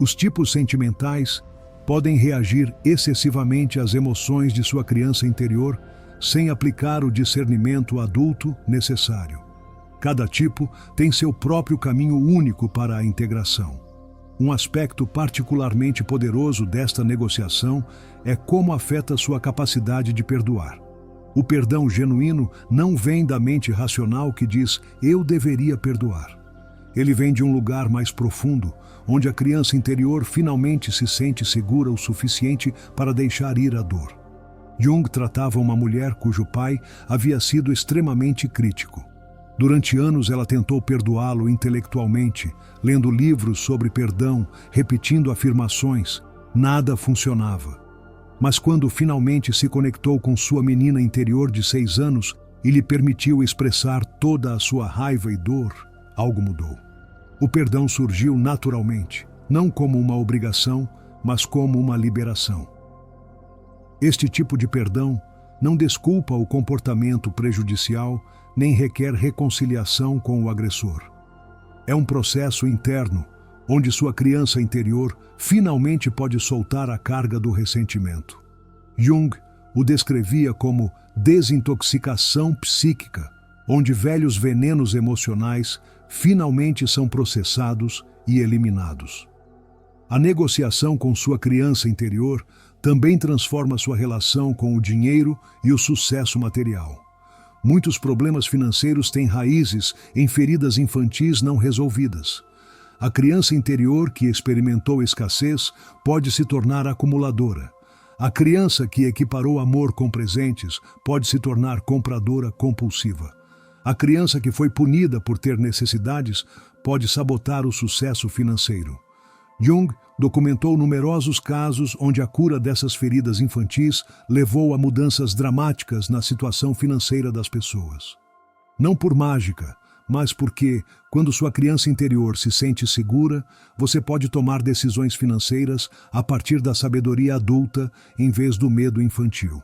Os tipos sentimentais podem reagir excessivamente às emoções de sua criança interior sem aplicar o discernimento adulto necessário. Cada tipo tem seu próprio caminho único para a integração. Um aspecto particularmente poderoso desta negociação é como afeta sua capacidade de perdoar. O perdão genuíno não vem da mente racional que diz "eu deveria perdoar". Ele vem de um lugar mais profundo, onde a criança interior finalmente se sente segura o suficiente para deixar ir a dor. Jung tratava uma mulher cujo pai havia sido extremamente crítico. Durante anos ela tentou perdoá-lo intelectualmente, lendo livros sobre perdão, repetindo afirmações. Nada funcionava. Mas quando finalmente se conectou com sua menina interior de 6 anos e lhe permitiu expressar toda a sua raiva e dor, algo mudou. O perdão surgiu naturalmente, não como uma obrigação, mas como uma liberação. Este tipo de perdão não desculpa o comportamento prejudicial, nem requer reconciliação com o agressor. É um processo interno, onde sua criança interior finalmente pode soltar a carga do ressentimento. Jung o descrevia como desintoxicação psíquica, onde velhos venenos emocionais finalmente são processados e eliminados. A negociação com sua criança interior também transforma sua relação com o dinheiro e o sucesso material. Muitos problemas financeiros têm raízes em feridas infantis não resolvidas. A criança interior que experimentou escassez pode se tornar acumuladora. A criança que equiparou amor com presentes pode se tornar compradora compulsiva. A criança que foi punida por ter necessidades pode sabotar o sucesso financeiro. Jung documentou numerosos casos onde a cura dessas feridas infantis levou a mudanças dramáticas na situação financeira das pessoas. Não por mágica, mas porque, quando sua criança interior se sente segura, você pode tomar decisões financeiras a partir da sabedoria adulta em vez do medo infantil.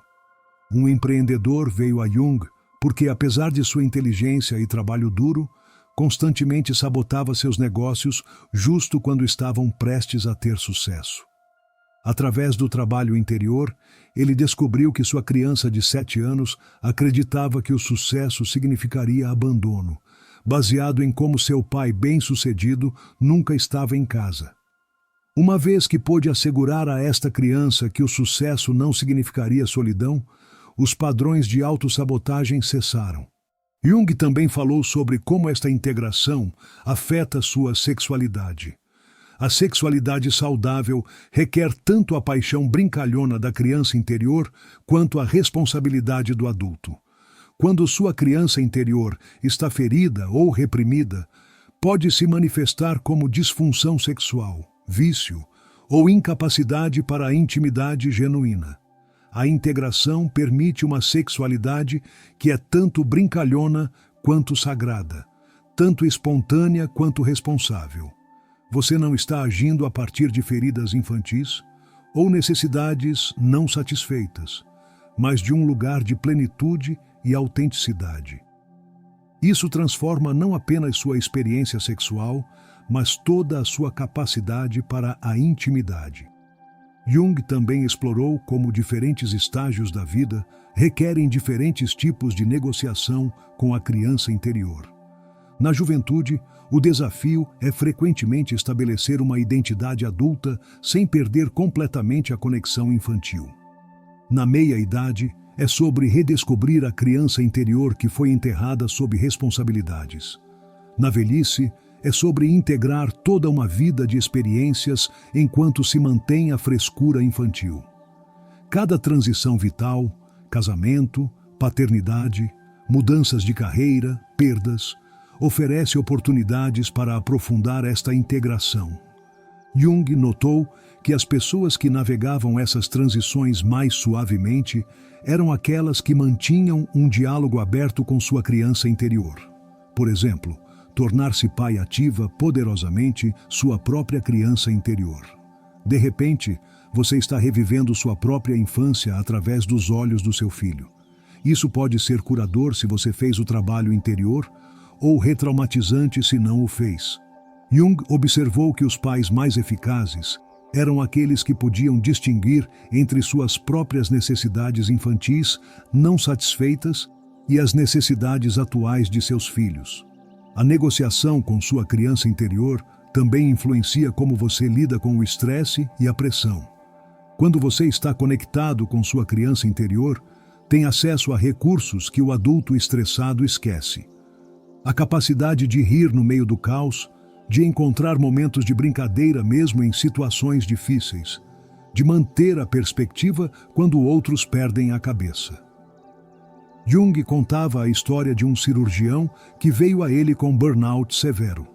Um empreendedor veio a Jung porque, apesar de sua inteligência e trabalho duro, constantemente sabotava seus negócios justo quando estavam prestes a ter sucesso. Através do trabalho interior, ele descobriu que sua criança de 7 anos acreditava que o sucesso significaria abandono, baseado em como seu pai bem-sucedido nunca estava em casa. Uma vez que pôde assegurar a esta criança que o sucesso não significaria solidão, os padrões de autossabotagem cessaram. Jung também falou sobre como esta integração afeta sua sexualidade. A sexualidade saudável requer tanto a paixão brincalhona da criança interior quanto a responsabilidade do adulto. Quando sua criança interior está ferida ou reprimida, pode se manifestar como disfunção sexual, vício ou incapacidade para a intimidade genuína. A integração permite uma sexualidade que é tanto brincalhona quanto sagrada, tanto espontânea quanto responsável. Você não está agindo a partir de feridas infantis ou necessidades não satisfeitas, mas de um lugar de plenitude e autenticidade. Isso transforma não apenas sua experiência sexual, mas toda a sua capacidade para a intimidade. Jung também explorou como diferentes estágios da vida requerem diferentes tipos de negociação com a criança interior. Na juventude, o desafio é frequentemente estabelecer uma identidade adulta sem perder completamente a conexão infantil. Na meia-idade, é sobre redescobrir a criança interior que foi enterrada sob responsabilidades. Na velhice, é sobre integrar toda uma vida de experiências enquanto se mantém a frescura infantil. Cada transição vital, casamento, paternidade, mudanças de carreira, perdas, oferece oportunidades para aprofundar esta integração. Jung notou que as pessoas que navegavam essas transições mais suavemente eram aquelas que mantinham um diálogo aberto com sua criança interior. Por exemplo, tornar-se pai ativa poderosamente sua própria criança interior. De repente, você está revivendo sua própria infância através dos olhos do seu filho. Isso pode ser curador se você fez o trabalho interior ou retraumatizante se não o fez. Jung observou que os pais mais eficazes eram aqueles que podiam distinguir entre suas próprias necessidades infantis não satisfeitas e as necessidades atuais de seus filhos. A negociação com sua criança interior também influencia como você lida com o estresse e a pressão. Quando você está conectado com sua criança interior, tem acesso a recursos que o adulto estressado esquece. A capacidade de rir no meio do caos, de encontrar momentos de brincadeira mesmo em situações difíceis, de manter a perspectiva quando outros perdem a cabeça. Jung contava a história de um cirurgião que veio a ele com burnout severo.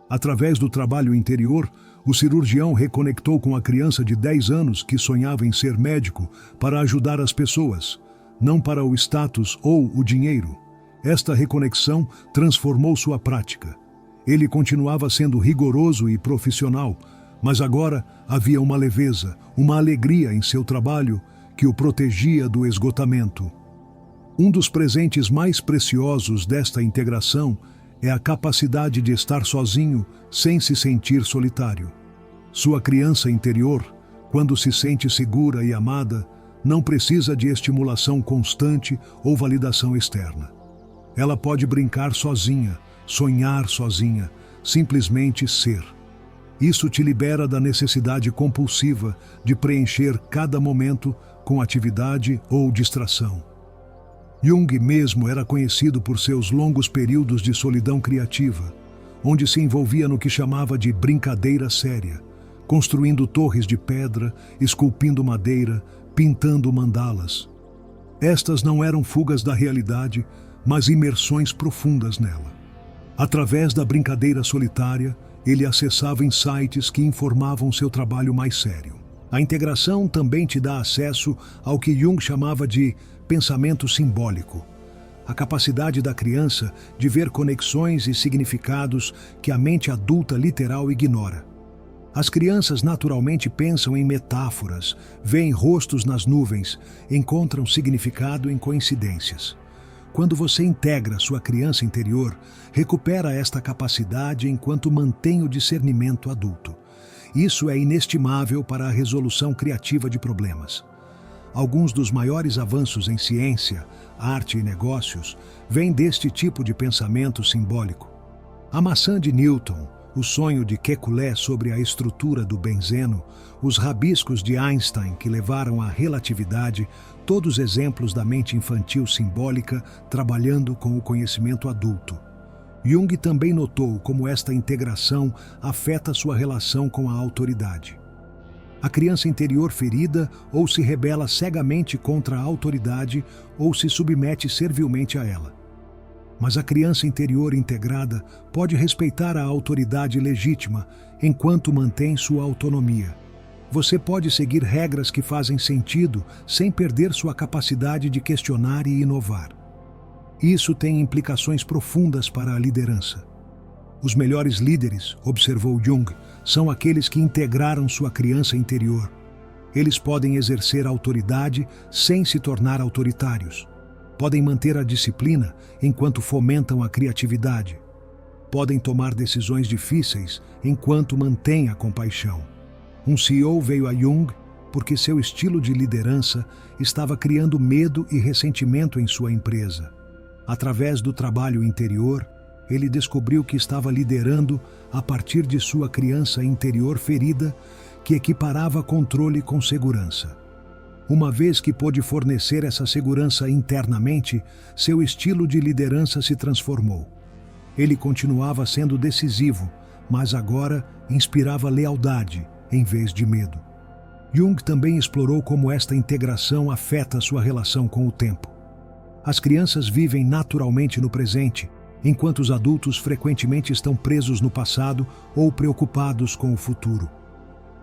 Através do trabalho interior, o cirurgião reconectou com a criança de 10 anos que sonhava em ser médico para ajudar as pessoas, não para o status ou o dinheiro. Esta reconexão transformou sua prática. Ele continuava sendo rigoroso e profissional, mas agora havia uma leveza, uma alegria em seu trabalho que o protegia do esgotamento. Um dos presentes mais preciosos desta integração é a capacidade de estar sozinho sem se sentir solitário. Sua criança interior, quando se sente segura e amada, não precisa de estimulação constante ou validação externa. Ela pode brincar sozinha, sonhar sozinha, simplesmente ser. Isso te libera da necessidade compulsiva de preencher cada momento com atividade ou distração. Jung mesmo era conhecido por seus longos períodos de solidão criativa, onde se envolvia no que chamava de brincadeira séria, construindo torres de pedra, esculpindo madeira, pintando mandalas. Estas não eram fugas da realidade, mas imersões profundas nela. Através da brincadeira solitária, ele acessava insights que informavam seu trabalho mais sério. A integração também te dá acesso ao que Jung chamava de pensamento simbólico, a capacidade da criança de ver conexões e significados que a mente adulta literal ignora. As crianças naturalmente pensam em metáforas, veem rostos nas nuvens, encontram significado em coincidências. Quando você integra sua criança interior, recupera esta capacidade enquanto mantém o discernimento adulto. Isso é inestimável para a resolução criativa de problemas. Alguns dos maiores avanços em ciência, arte e negócios vêm deste tipo de pensamento simbólico. A maçã de Newton, o sonho de Kekulé sobre a estrutura do benzeno, os rabiscos de Einstein que levaram à relatividade, todos exemplos da mente infantil simbólica trabalhando com o conhecimento adulto. Jung também notou como esta integração afeta sua relação com a autoridade. A criança interior ferida ou se rebela cegamente contra a autoridade ou se submete servilmente a ela. Mas a criança interior integrada pode respeitar a autoridade legítima enquanto mantém sua autonomia. Você pode seguir regras que fazem sentido sem perder sua capacidade de questionar e inovar. Isso tem implicações profundas para a liderança. Os melhores líderes, observou Jung, são aqueles que integraram sua criança interior. Eles podem exercer autoridade sem se tornar autoritários. Podem manter a disciplina enquanto fomentam a criatividade. Podem tomar decisões difíceis enquanto mantêm a compaixão. Um CEO veio a Jung porque seu estilo de liderança estava criando medo e ressentimento em sua empresa. Através do trabalho interior, ele descobriu que estava liderando a partir de sua criança interior ferida, que equiparava controle com segurança. Uma vez que pôde fornecer essa segurança internamente, seu estilo de liderança se transformou. Ele continuava sendo decisivo, mas agora inspirava lealdade em vez de medo. Jung também explorou como esta integração afeta sua relação com o tempo. As crianças vivem naturalmente no presente, enquanto os adultos frequentemente estão presos no passado ou preocupados com o futuro.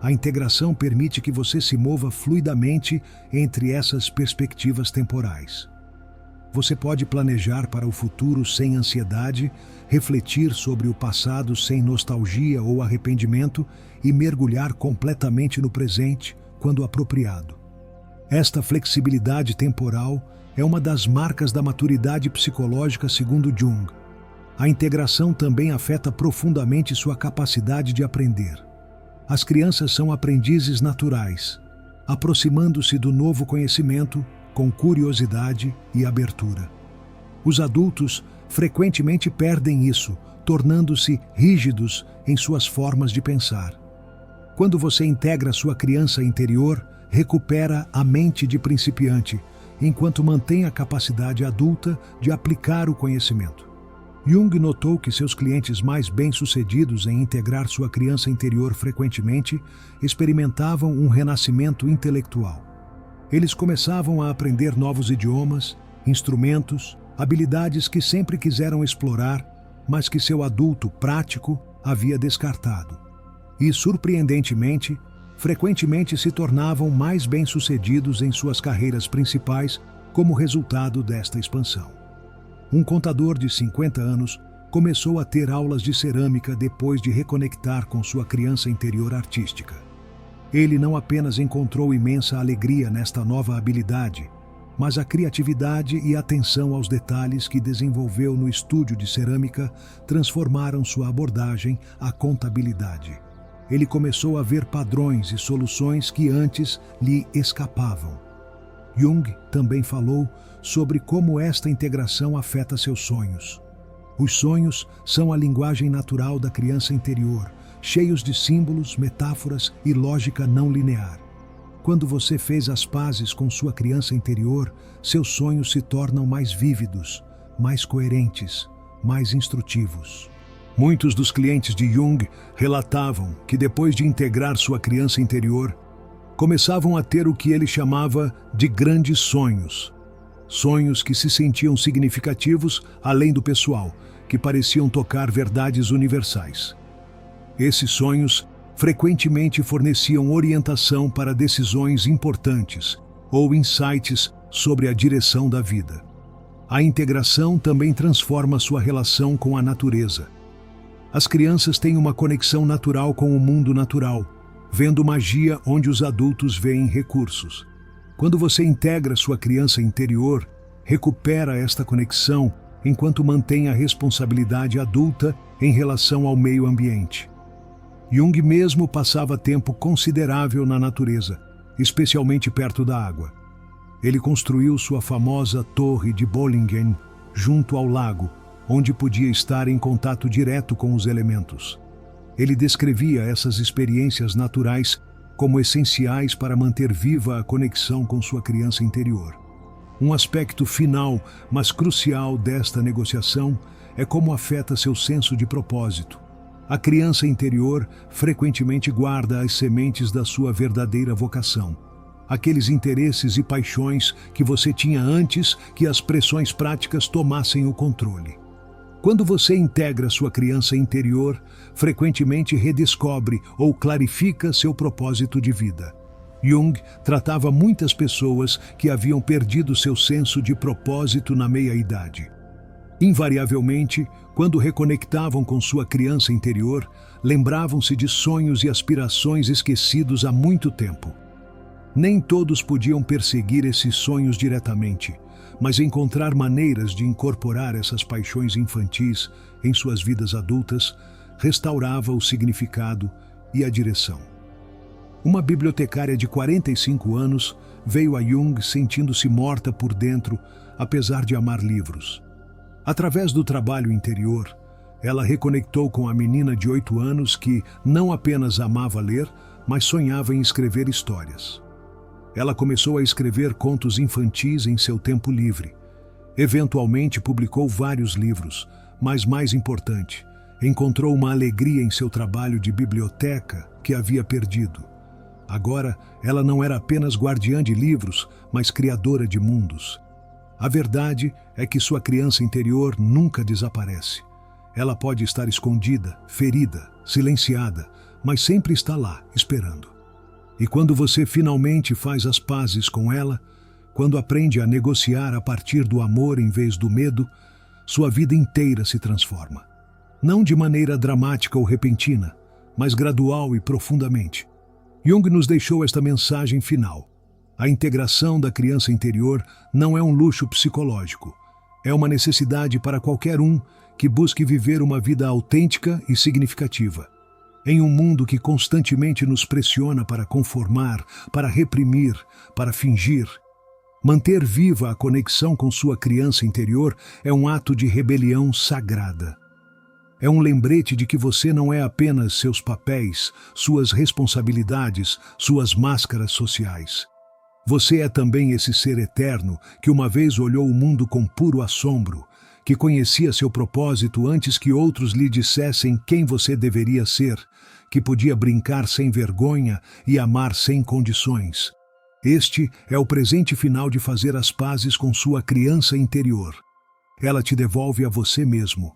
A integração permite que você se mova fluidamente entre essas perspectivas temporais. Você pode planejar para o futuro sem ansiedade, refletir sobre o passado sem nostalgia ou arrependimento e mergulhar completamente no presente quando apropriado. Esta flexibilidade temporal é uma das marcas da maturidade psicológica, segundo Jung. A integração também afeta profundamente sua capacidade de aprender. As crianças são aprendizes naturais, aproximando-se do novo conhecimento com curiosidade e abertura. Os adultos frequentemente perdem isso, tornando-se rígidos em suas formas de pensar. Quando você integra sua criança interior, recupera a mente de principiante, enquanto mantém a capacidade adulta de aplicar o conhecimento. Jung notou que seus clientes mais bem-sucedidos em integrar sua criança interior frequentemente experimentavam um renascimento intelectual. Eles começavam a aprender novos idiomas, instrumentos, habilidades que sempre quiseram explorar, mas que seu adulto prático havia descartado. E, surpreendentemente, frequentemente se tornavam mais bem-sucedidos em suas carreiras principais como resultado desta expansão. Um contador de 50 anos começou a ter aulas de cerâmica depois de reconectar com sua criança interior artística. Ele não apenas encontrou imensa alegria nesta nova habilidade, mas a criatividade e atenção aos detalhes que desenvolveu no estúdio de cerâmica transformaram sua abordagem à contabilidade. Ele começou a ver padrões e soluções que antes lhe escapavam. Jung também falou sobre como esta integração afeta seus sonhos. Os sonhos são a linguagem natural da criança interior, cheios de símbolos, metáforas e lógica não linear. Quando você fez as pazes com sua criança interior, seus sonhos se tornam mais vívidos, mais coerentes, mais instrutivos. Muitos dos clientes de Jung relatavam que depois de integrar sua criança interior, começavam a ter o que ele chamava de grandes sonhos. Sonhos que se sentiam significativos além do pessoal, que pareciam tocar verdades universais. Esses sonhos frequentemente forneciam orientação para decisões importantes ou insights sobre a direção da vida. A integração também transforma sua relação com a natureza. As crianças têm uma conexão natural com o mundo natural, vendo magia onde os adultos veem recursos. Quando você integra sua criança interior, recupera esta conexão enquanto mantém a responsabilidade adulta em relação ao meio ambiente. Jung mesmo passava tempo considerável na natureza, especialmente perto da água. Ele construiu sua famosa Torre de Bollingen junto ao lago, onde podia estar em contato direto com os elementos. Ele descrevia essas experiências naturais como essenciais para manter viva a conexão com sua criança interior. Um aspecto final, mas crucial desta negociação é como afeta seu senso de propósito. A criança interior frequentemente guarda as sementes da sua verdadeira vocação, aqueles interesses e paixões que você tinha antes que as pressões práticas tomassem o controle. Quando você integra sua criança interior, frequentemente redescobre ou clarifica seu propósito de vida. Jung tratava muitas pessoas que haviam perdido seu senso de propósito na meia-idade. Invariavelmente, quando reconectavam com sua criança interior, lembravam-se de sonhos e aspirações esquecidos há muito tempo. Nem todos podiam perseguir esses sonhos diretamente, mas encontrar maneiras de incorporar essas paixões infantis em suas vidas adultas restaurava o significado e a direção. Uma bibliotecária de 45 anos veio a Jung sentindo-se morta por dentro, apesar de amar livros. Através do trabalho interior, ela reconectou com a menina de 8 anos que não apenas amava ler, mas sonhava em escrever histórias. Ela começou a escrever contos infantis em seu tempo livre. Eventualmente publicou vários livros, mas mais importante, encontrou uma alegria em seu trabalho de biblioteca que havia perdido. Agora, ela não era apenas guardiã de livros, mas criadora de mundos. A verdade é que sua criança interior nunca desaparece. Ela pode estar escondida, ferida, silenciada, mas sempre está lá, esperando. E quando você finalmente faz as pazes com ela, quando aprende a negociar a partir do amor em vez do medo, sua vida inteira se transforma. Não de maneira dramática ou repentina, mas gradual e profundamente. Jung nos deixou esta mensagem final. A integração da criança interior não é um luxo psicológico. É uma necessidade para qualquer um que busque viver uma vida autêntica e significativa. Em um mundo que constantemente nos pressiona para conformar, para reprimir, para fingir, manter viva a conexão com sua criança interior é um ato de rebelião sagrada. É um lembrete de que você não é apenas seus papéis, suas responsabilidades, suas máscaras sociais. Você é também esse ser eterno que uma vez olhou o mundo com puro assombro, que conhecia seu propósito antes que outros lhe dissessem quem você deveria ser, que podia brincar sem vergonha e amar sem condições. Este é o presente final de fazer as pazes com sua criança interior. Ela te devolve a você mesmo.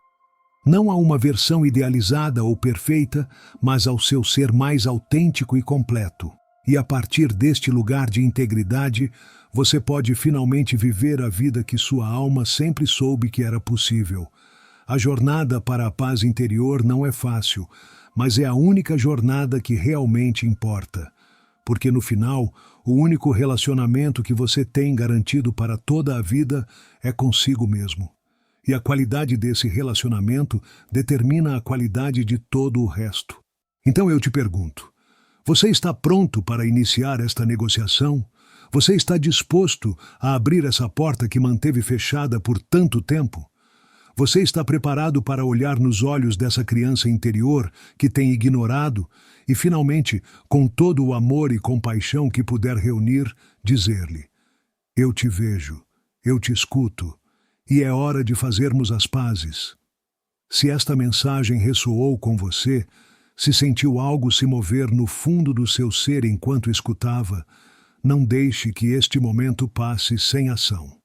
Não a uma versão idealizada ou perfeita, mas ao seu ser mais autêntico e completo. E a partir deste lugar de integridade, você pode finalmente viver a vida que sua alma sempre soube que era possível. A jornada para a paz interior não é fácil, mas é a única jornada que realmente importa. Porque no final, o único relacionamento que você tem garantido para toda a vida é consigo mesmo. E a qualidade desse relacionamento determina a qualidade de todo o resto. Então eu te pergunto, você está pronto para iniciar esta negociação? Você está disposto a abrir essa porta que manteve fechada por tanto tempo? Você está preparado para olhar nos olhos dessa criança interior que tem ignorado e, finalmente, com todo o amor e compaixão que puder reunir, dizer-lhe: eu te vejo, eu te escuto, e é hora de fazermos as pazes. Se esta mensagem ressoou com você, se sentiu algo se mover no fundo do seu ser enquanto escutava, não deixe que este momento passe sem ação.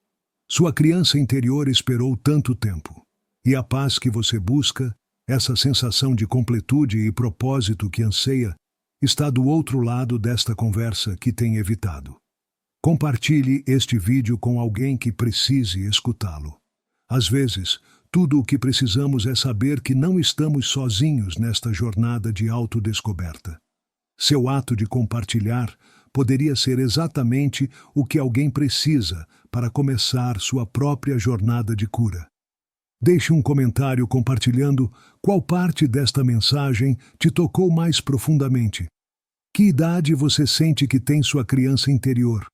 Sua criança interior esperou tanto tempo, e a paz que você busca, essa sensação de completude e propósito que anseia, está do outro lado desta conversa que tem evitado. Compartilhe este vídeo com alguém que precise escutá-lo. Às vezes, tudo o que precisamos é saber que não estamos sozinhos nesta jornada de autodescoberta. Seu ato de compartilhar poderia ser exatamente o que alguém precisa para começar sua própria jornada de cura. Deixe um comentário compartilhando qual parte desta mensagem te tocou mais profundamente. Que idade você sente que tem sua criança interior?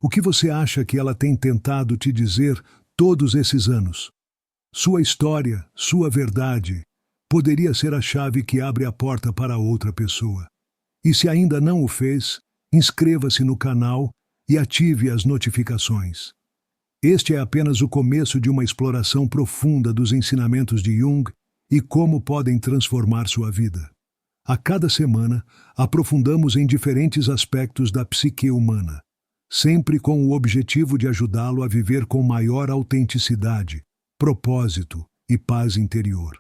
O que você acha que ela tem tentado te dizer todos esses anos? Sua história, sua verdade, poderia ser a chave que abre a porta para outra pessoa. E se ainda não o fez, inscreva-se no canal e ative as notificações. Este é apenas o começo de uma exploração profunda dos ensinamentos de Jung e como podem transformar sua vida. A cada semana, aprofundamos em diferentes aspectos da psique humana, sempre com o objetivo de ajudá-lo a viver com maior autenticidade, propósito e paz interior.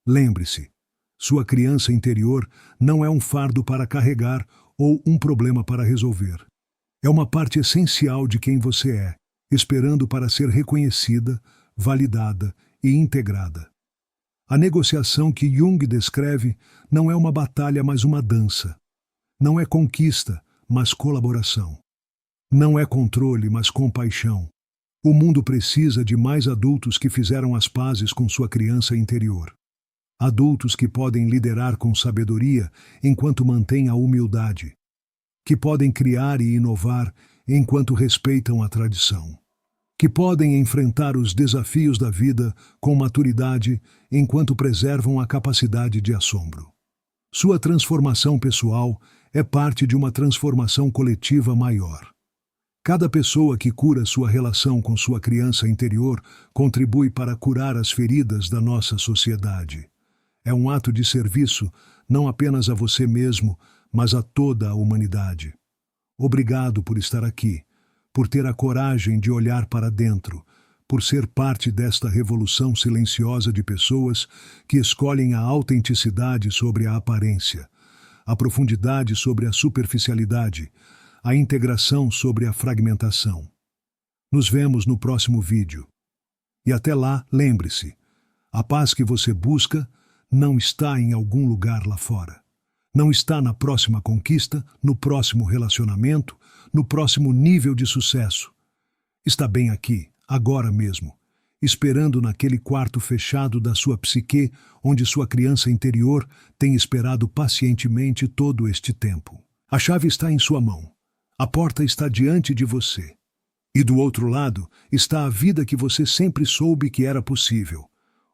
Lembre-se, sua criança interior não é um fardo para carregar ou um problema para resolver. É uma parte essencial de quem você é, esperando para ser reconhecida, validada e integrada. A negociação que Jung descreve não é uma batalha, mas uma dança. Não é conquista, mas colaboração. Não é controle, mas compaixão. O mundo precisa de mais adultos que fizeram as pazes com sua criança interior. Adultos que podem liderar com sabedoria enquanto mantêm a humildade. Que podem criar e inovar enquanto respeitam a tradição. Que podem enfrentar os desafios da vida com maturidade enquanto preservam a capacidade de assombro. Sua transformação pessoal é parte de uma transformação coletiva maior. Cada pessoa que cura sua relação com sua criança interior contribui para curar as feridas da nossa sociedade. É um ato de serviço não apenas a você mesmo, mas a toda a humanidade. Obrigado por estar aqui, por ter a coragem de olhar para dentro, por ser parte desta revolução silenciosa de pessoas que escolhem a autenticidade sobre a aparência, a profundidade sobre a superficialidade, a integração sobre a fragmentação. Nos vemos no próximo vídeo. E até lá, lembre-se, a paz que você busca não está em algum lugar lá fora. Não está na próxima conquista, no próximo relacionamento, no próximo nível de sucesso. Está bem aqui, agora mesmo, esperando naquele quarto fechado da sua psique, onde sua criança interior tem esperado pacientemente todo este tempo. A chave está em sua mão. A porta está diante de você. E do outro lado está a vida que você sempre soube que era possível.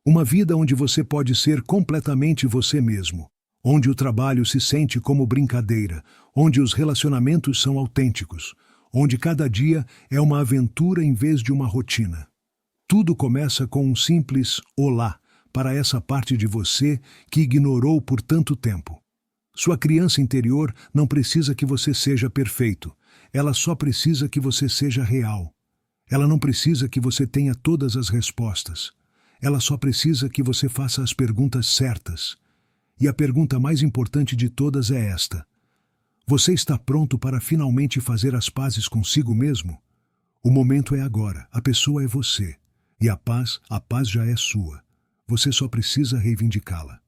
Uma vida onde você pode ser completamente você mesmo, onde o trabalho se sente como brincadeira, onde os relacionamentos são autênticos, onde cada dia é uma aventura em vez de uma rotina. Tudo começa com um simples olá para essa parte de você que ignorou por tanto tempo. Sua criança interior não precisa que você seja perfeito, ela só precisa que você seja real. Ela não precisa que você tenha todas as respostas. Ela só precisa que você faça as perguntas certas. E a pergunta mais importante de todas é esta: você está pronto para finalmente fazer as pazes consigo mesmo? O momento é agora, a pessoa é você. E a paz já é sua. Você só precisa reivindicá-la.